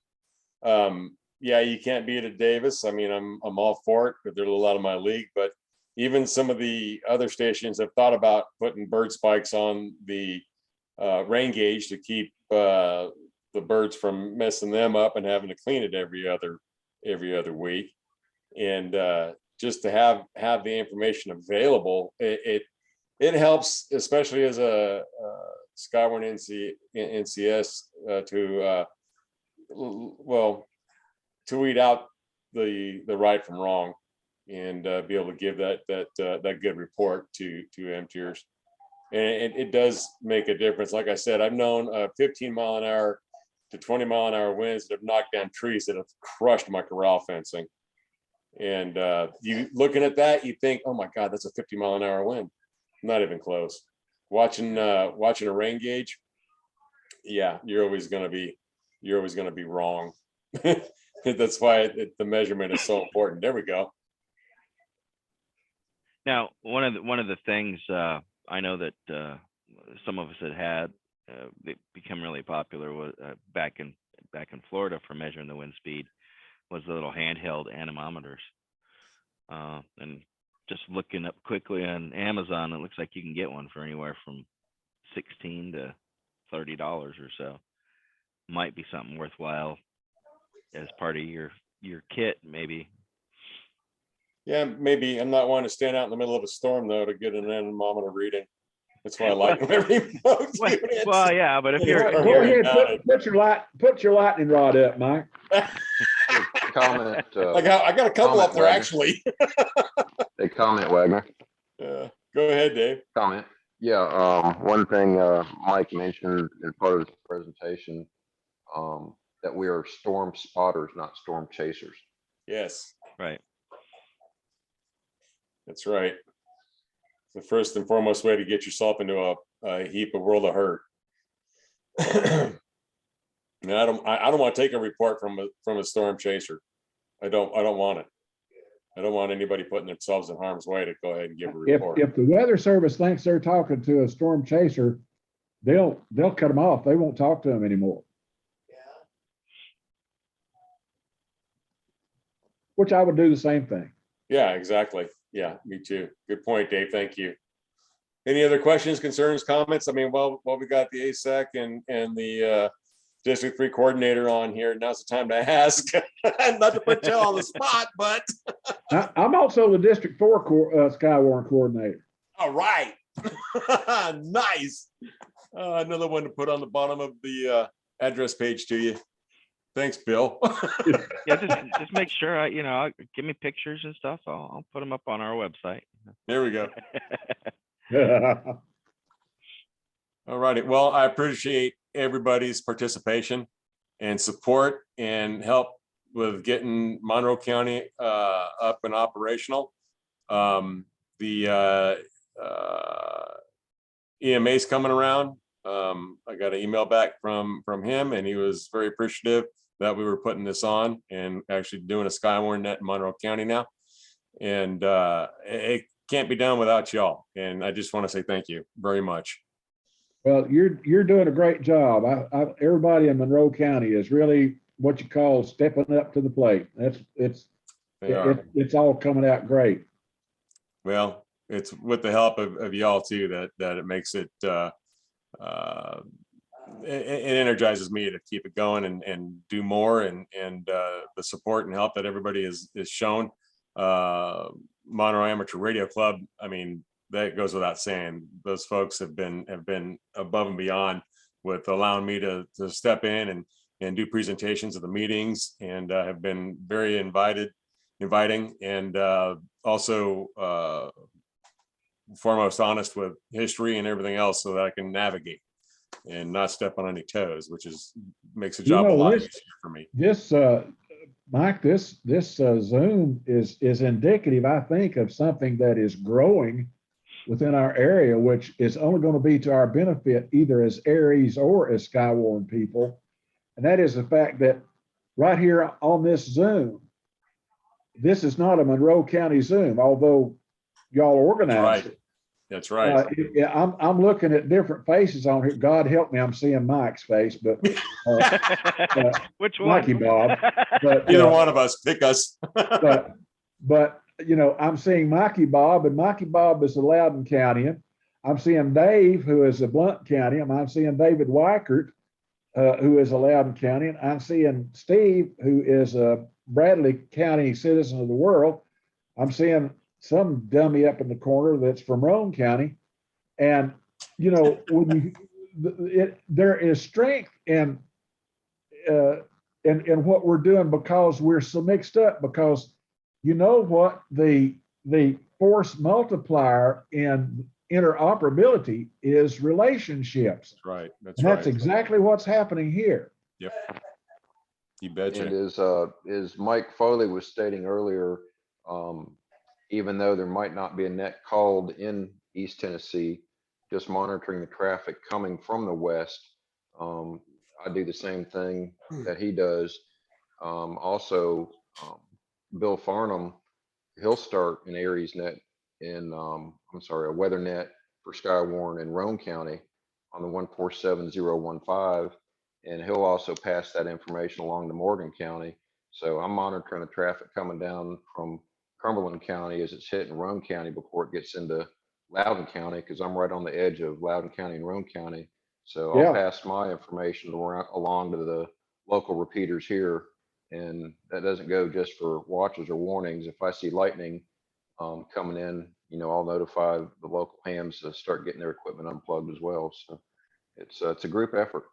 Yeah, you can't beat it, Davis. I mean, I'm all for it, but they're a little out of my league. But even some of the other stations have thought about putting bird spikes on the rain gauge to keep the birds from messing them up and having to clean it every other week. And just to have the information available, it helps, especially as a Skywarn NCS to weed out the right from wrong and be able to give that good report to MTers. And it does make a difference. Like I said, I've known 15 mile an hour to 20 mile an hour winds that have knocked down trees that have crushed my corral fencing. And you looking at that, you think, oh my God, that's a 50 mile an hour wind. Not even close. Watching a rain gauge, yeah, you're always gonna be wrong. That's why the measurement is so important. There we go. Now, one of the things I know that some of us had they become really popular was back in Florida for measuring the wind speed was the little handheld anemometers. And just looking up quickly on Amazon, it looks like you can get one for anywhere from $16 to $30 or so. Might be something worthwhile as part of your kit, maybe. Yeah, maybe. I'm not wanting to stand out in the middle of a storm though to get an anemometer reading. That's why I like them every remote units. Well, yeah, but if you're Go ahead, put your lightning rod up, Mike. Comment. I got a couple comment, up there Wagner. actually. Hey, comment, Wagner. Go ahead, Dave. Comment. Yeah, one thing Mike mentioned in part of his presentation, that we are storm spotters, not storm chasers. Yes, right. that's right. The first and foremost way to get yourself into a heap of world of hurt. And I don't want to take a report from a storm chaser. I don't want it. I don't want anybody putting themselves in harm's way to go ahead and give a report. If the Weather Service thinks they're talking to a storm chaser, they'll cut them off. They won't talk to them anymore. Which I would do the same thing. Yeah, exactly. Yeah, me too. Good point, Dave. Thank you. Any other questions, concerns, comments? I mean, well, we got the ASAC and the District 3 coordinator on here. Now's the time to ask. Not to put you on the spot, but I'm also the District 4 Skywarn coordinator. all right. Nice. Another one to put on the bottom of the address page to you. Thanks, Bill. Yeah, just make sure give me pictures and stuff. I'll put them up on our website. There we go. All righty. Well, I appreciate everybody's participation and support and help with getting Monroe County up and operational. The EMA's coming around. I got an email back from him, and he was very appreciative that we were putting this on and actually doing a Skywarn net in Monroe County now. And it can't be done without y'all. And I just want to say thank you very much. Well, you're doing a great job. Everybody in Monroe County is really what you call stepping up to the plate. It's all coming out great. Well, it's with the help of y'all too that it makes it it energizes me to keep it going and do more, and the support and help that everybody is shown. Monroe Amateur Radio Club, I mean, that goes without saying. Those folks have been above and beyond with allowing me to step in and do presentations of the meetings, and have been very inviting, and also foremost honest with history and everything else, so that I can navigate and not step on any toes, which makes the job a lot easier for me. This Mike, this Zoom is indicative, I think, of something that is growing within our area, which is only going to be to our benefit, either as ARES or as Skywarn people. And that is the fact that right here on this Zoom, this is not a Monroe County Zoom, although y'all organized it. That's right. I'm looking at different faces on here. God help me, I'm seeing Mike's face, but which one? Mikey Bob. But either one of us, pick us. but I'm seeing Mikey Bob, and Mikey Bob is a Loudoun Countyan. I'm seeing Dave, who is a Blount Countyan. I'm seeing David Weichert, who is a Loudoun Countyan. I'm seeing Steve, who is a Bradley County Citizen of the World. I'm seeing some dummy up in the corner that's from Roane County. And, when there is strength in what we're doing, because we're so mixed up, because what the force multiplier in interoperability is relationships. That's right. That's exactly what's happening here. Yep. You betcha. And as Mike Foley was stating earlier, even though there might not be a net called in East Tennessee, just monitoring the traffic coming from the west, I do the same thing that he does. Also, Bill Farnham, he'll start an ARES net in, a weather net for Skywarn in Roane County on the 147015. And he'll also pass that information along to Morgan County. So I'm monitoring the traffic coming down from Cumberland County as it's hitting Roane County before it gets into Loudoun County, because I'm right on the edge of Loudoun County and Roane County. So I'll pass my information along to the local repeaters here. And that doesn't go just for watches or warnings. If I see lightning coming in, I'll notify the local hams to start getting their equipment unplugged as well. So it's a group effort.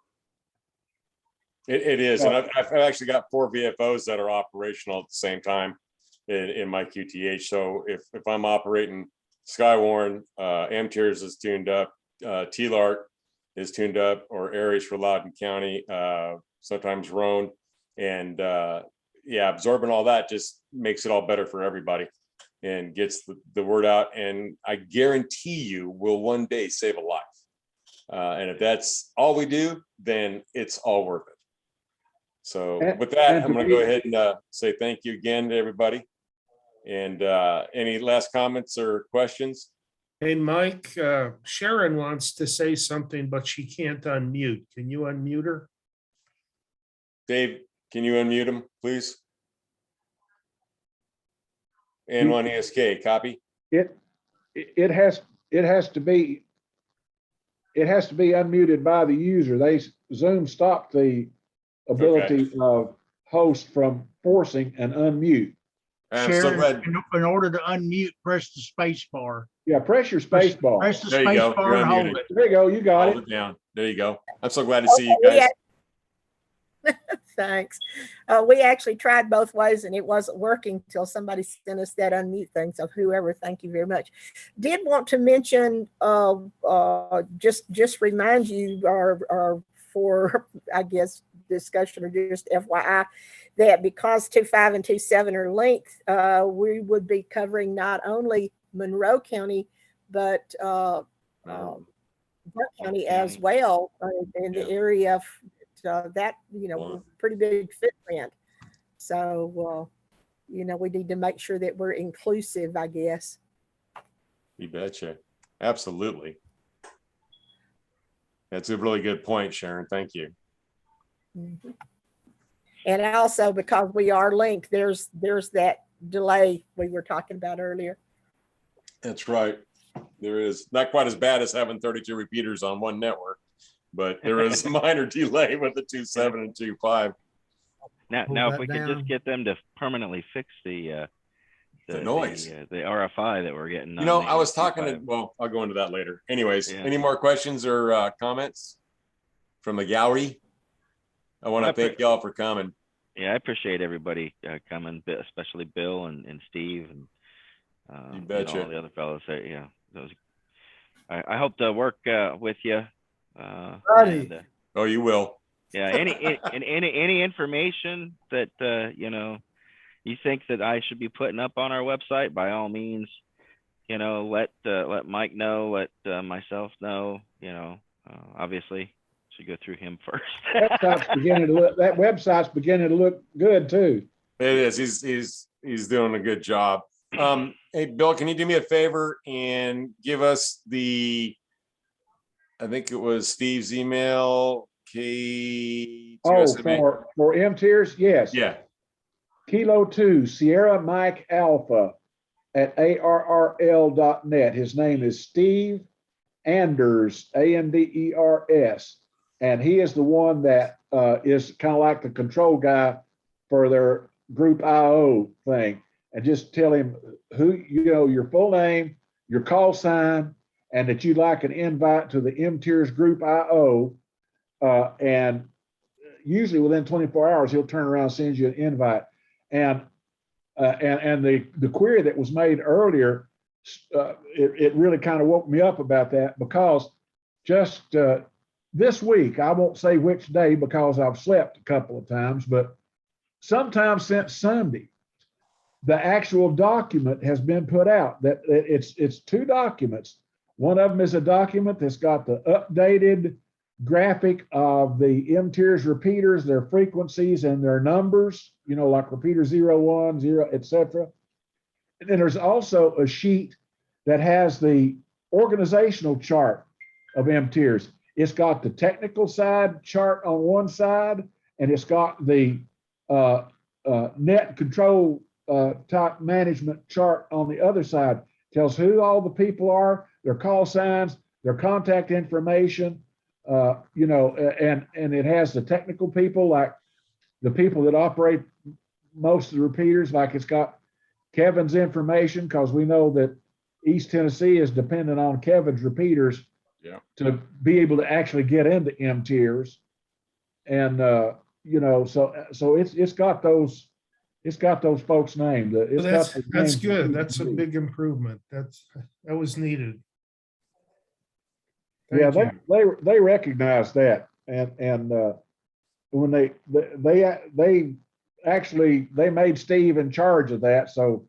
It is. And I've actually got 4 VFOs that are operational at the same time in my QTH. So if I'm operating Skywarn, MTIRS is tuned up, TLARC is tuned up, or ARES for Loudoun County, sometimes Roane. And absorbing all that just makes it all better for everybody and gets the word out. And I guarantee you will one day save a life. And if that's all we do, then it's all worth it. So with that, I'm going to go ahead and say thank you again to everybody. And any last comments or questions? Hey, Mike, Sharon wants to say something, but she can't unmute. Can you unmute her? Dave, can you unmute him, please? And on ESK, copy. It has to be unmuted by the user. Zoom stopped the ability of host from forcing an unmute. I'm so glad. In order to unmute, press the space bar. Yeah, press your space bar. Press the There you space go. bar You're and hold unmuted. it. There you go. You got Hold it. it down. There you go. I'm so glad to see you guys. Thanks. We actually tried both ways and it wasn't working until somebody sent us that unmute thing. So whoever, thank you very much. Did want to mention, just remind you, or for, I guess, discussion or just FYI, that because 2.5 and 2.7 are linked, we would be covering not only Monroe County, but Burke County as County. well, in the Yeah. area that, Wow. pretty big footprint. So, we need to make sure that we're inclusive, I guess. You betcha. Absolutely. That's a really good point, Sharon. Thank you. Mhm. And also because we are linked, there's that delay we were talking about earlier. That's right. There is not quite as bad as having 32 repeaters on one network, but there is a minor delay with the 2.7 and 2.5. Now, if we could just get them to permanently fix the noise. the RFI that we're getting. You know, on the I was talking to, 2.5. well, I'll go into that later. Anyways, Yeah. any more questions or comments from the gallery? I want to thank y'all for coming. Yeah, I appreciate everybody coming, especially Bill and Steve and You all betcha. the other fellows. Yeah, those. I hope to work with you. Buddy. Oh, you will. Yeah, any information that you think that I should be putting up on our website, by all means, let Mike know, let myself know. Obviously should go through him first. That website's beginning to look good too. It is. He's doing a good job. Hey, Bill, can you do me a favor and give us I think it was Steve's email. For M-Tiers, yes. Yeah. Kilo 2 Sierra Mike Alpha at ARRL.net. His name is Steve Anders, Anders, and he is the one that is kind of like the control guy for their group IO thing. And just tell him your full name, your call sign, and that you'd like an invite to the M-Tiers group IO. And usually within 24 hours, he'll turn around and send you an invite. And the query that was made earlier, it really kind of woke me up about that, because just this week, I won't say which day because I've slept a couple of times, but sometime since Sunday, the actual document has been put out. That it's 2 documents. One of them is a document that's got the updated graphic of the M-Tiers repeaters, their frequencies and their numbers, like repeater 0, 1, 0, etc. And then there's also a sheet that has the organizational chart of M-Tiers. It's got the technical side chart on one side, and it's got the net control type management chart on the other side. Tells who all the people are, their call signs, their contact information, and it has the technical people, like the people that operate most of the repeaters. Like it's got Kevin's information, because we know that East Tennessee is dependent on Kevin's repeaters to be able to actually get into M-Tiers. And so it's got those folks named. That's good. That's a big improvement. That was needed. Thank you. They recognize that, and when they made Steve in charge of that. So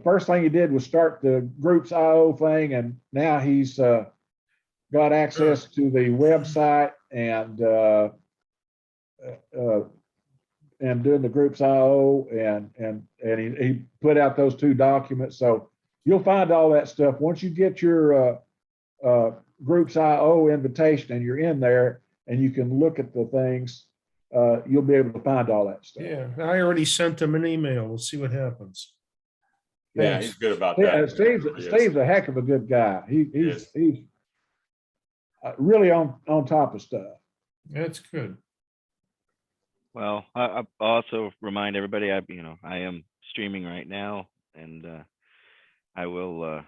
first thing he did was start the groups IO thing, and now he's got access to the website and doing the groups IO, and he put out those 2 documents. So you'll find all that stuff once you get your groups IO invitation and you're in there and you can look at the things. You'll be able to find all that stuff. Yeah, I already sent him an email. We'll see what happens. Yeah, Thanks. he's good about that. Steve's a heck of a good guy. He's really on top of stuff. That's good. Well, I also remind everybody, I am streaming right now, and I will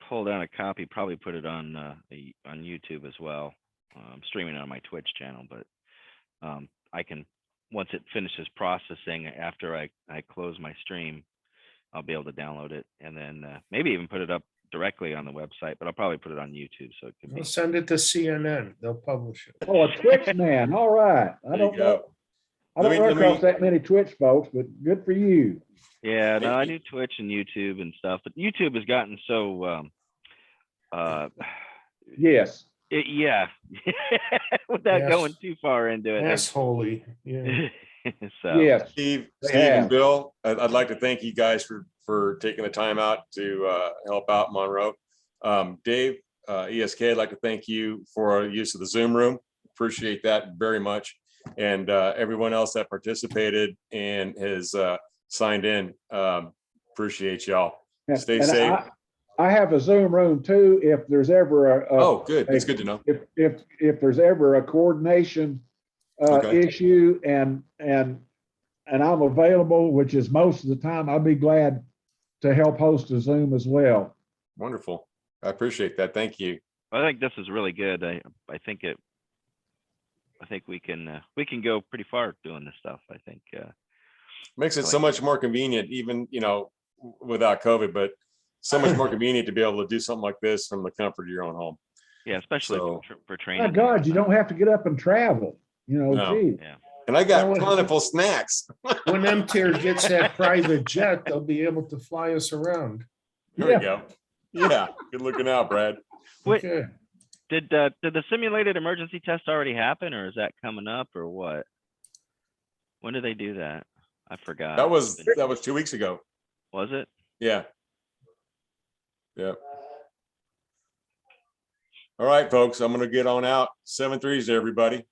pull down a copy, probably put it on YouTube as well. I'm streaming on my Twitch channel, but I can, once it finishes processing after I close my stream, I'll be able to download it and then maybe even put it up directly on the website, but I'll probably put it on YouTube so it can be. We'll send it to CNN. They'll publish it. Oh, a Twitch man. All right. I There you don't go. know. I Let don't me- run let me- across that many Twitch folks, but good for you. Yeah, no, I Maybe- do Twitch and YouTube and stuff, but YouTube has gotten so Yes. yeah, without Yes. going too far into it. Assholey, yeah. So Yes. Steve, They Steve and have. Bill, I'd like to thank you guys for taking the time out to help out Monroe. Dave, ESK, I'd like to thank you for use of the Zoom room. Appreciate that very much. And everyone else that participated and has signed in, appreciate y'all. Stay And safe. I have a Zoom room too, if there's ever Oh, good. That's good to know. if there's ever a coordination Okay. issue and I'm available, which is most of the time, I'll be glad to help host a Zoom as well. Wonderful. I appreciate that. Thank you. I think this is really good. I think we can go pretty far doing this stuff. I think Makes it I so like much more convenient, even, without COVID, but so much more convenient to be able to do something like this from the comfort of your own home. yeah, especially So- for training. My and God, you whatnot. don't have to get up and travel, No. gee. Yeah. And I got Well, plentiful snacks. When MTIR gets that private jet, they'll be able to fly us around. There we go. Yeah, good looking out, Brad. Wait, Okay. did the simulated emergency test already happen, or is that coming up, or what? When did they do that? I forgot. That was 2 weeks ago. Was it? Yeah. Yeah. All right, folks, I'm gonna get on out. 7-3s, everybody.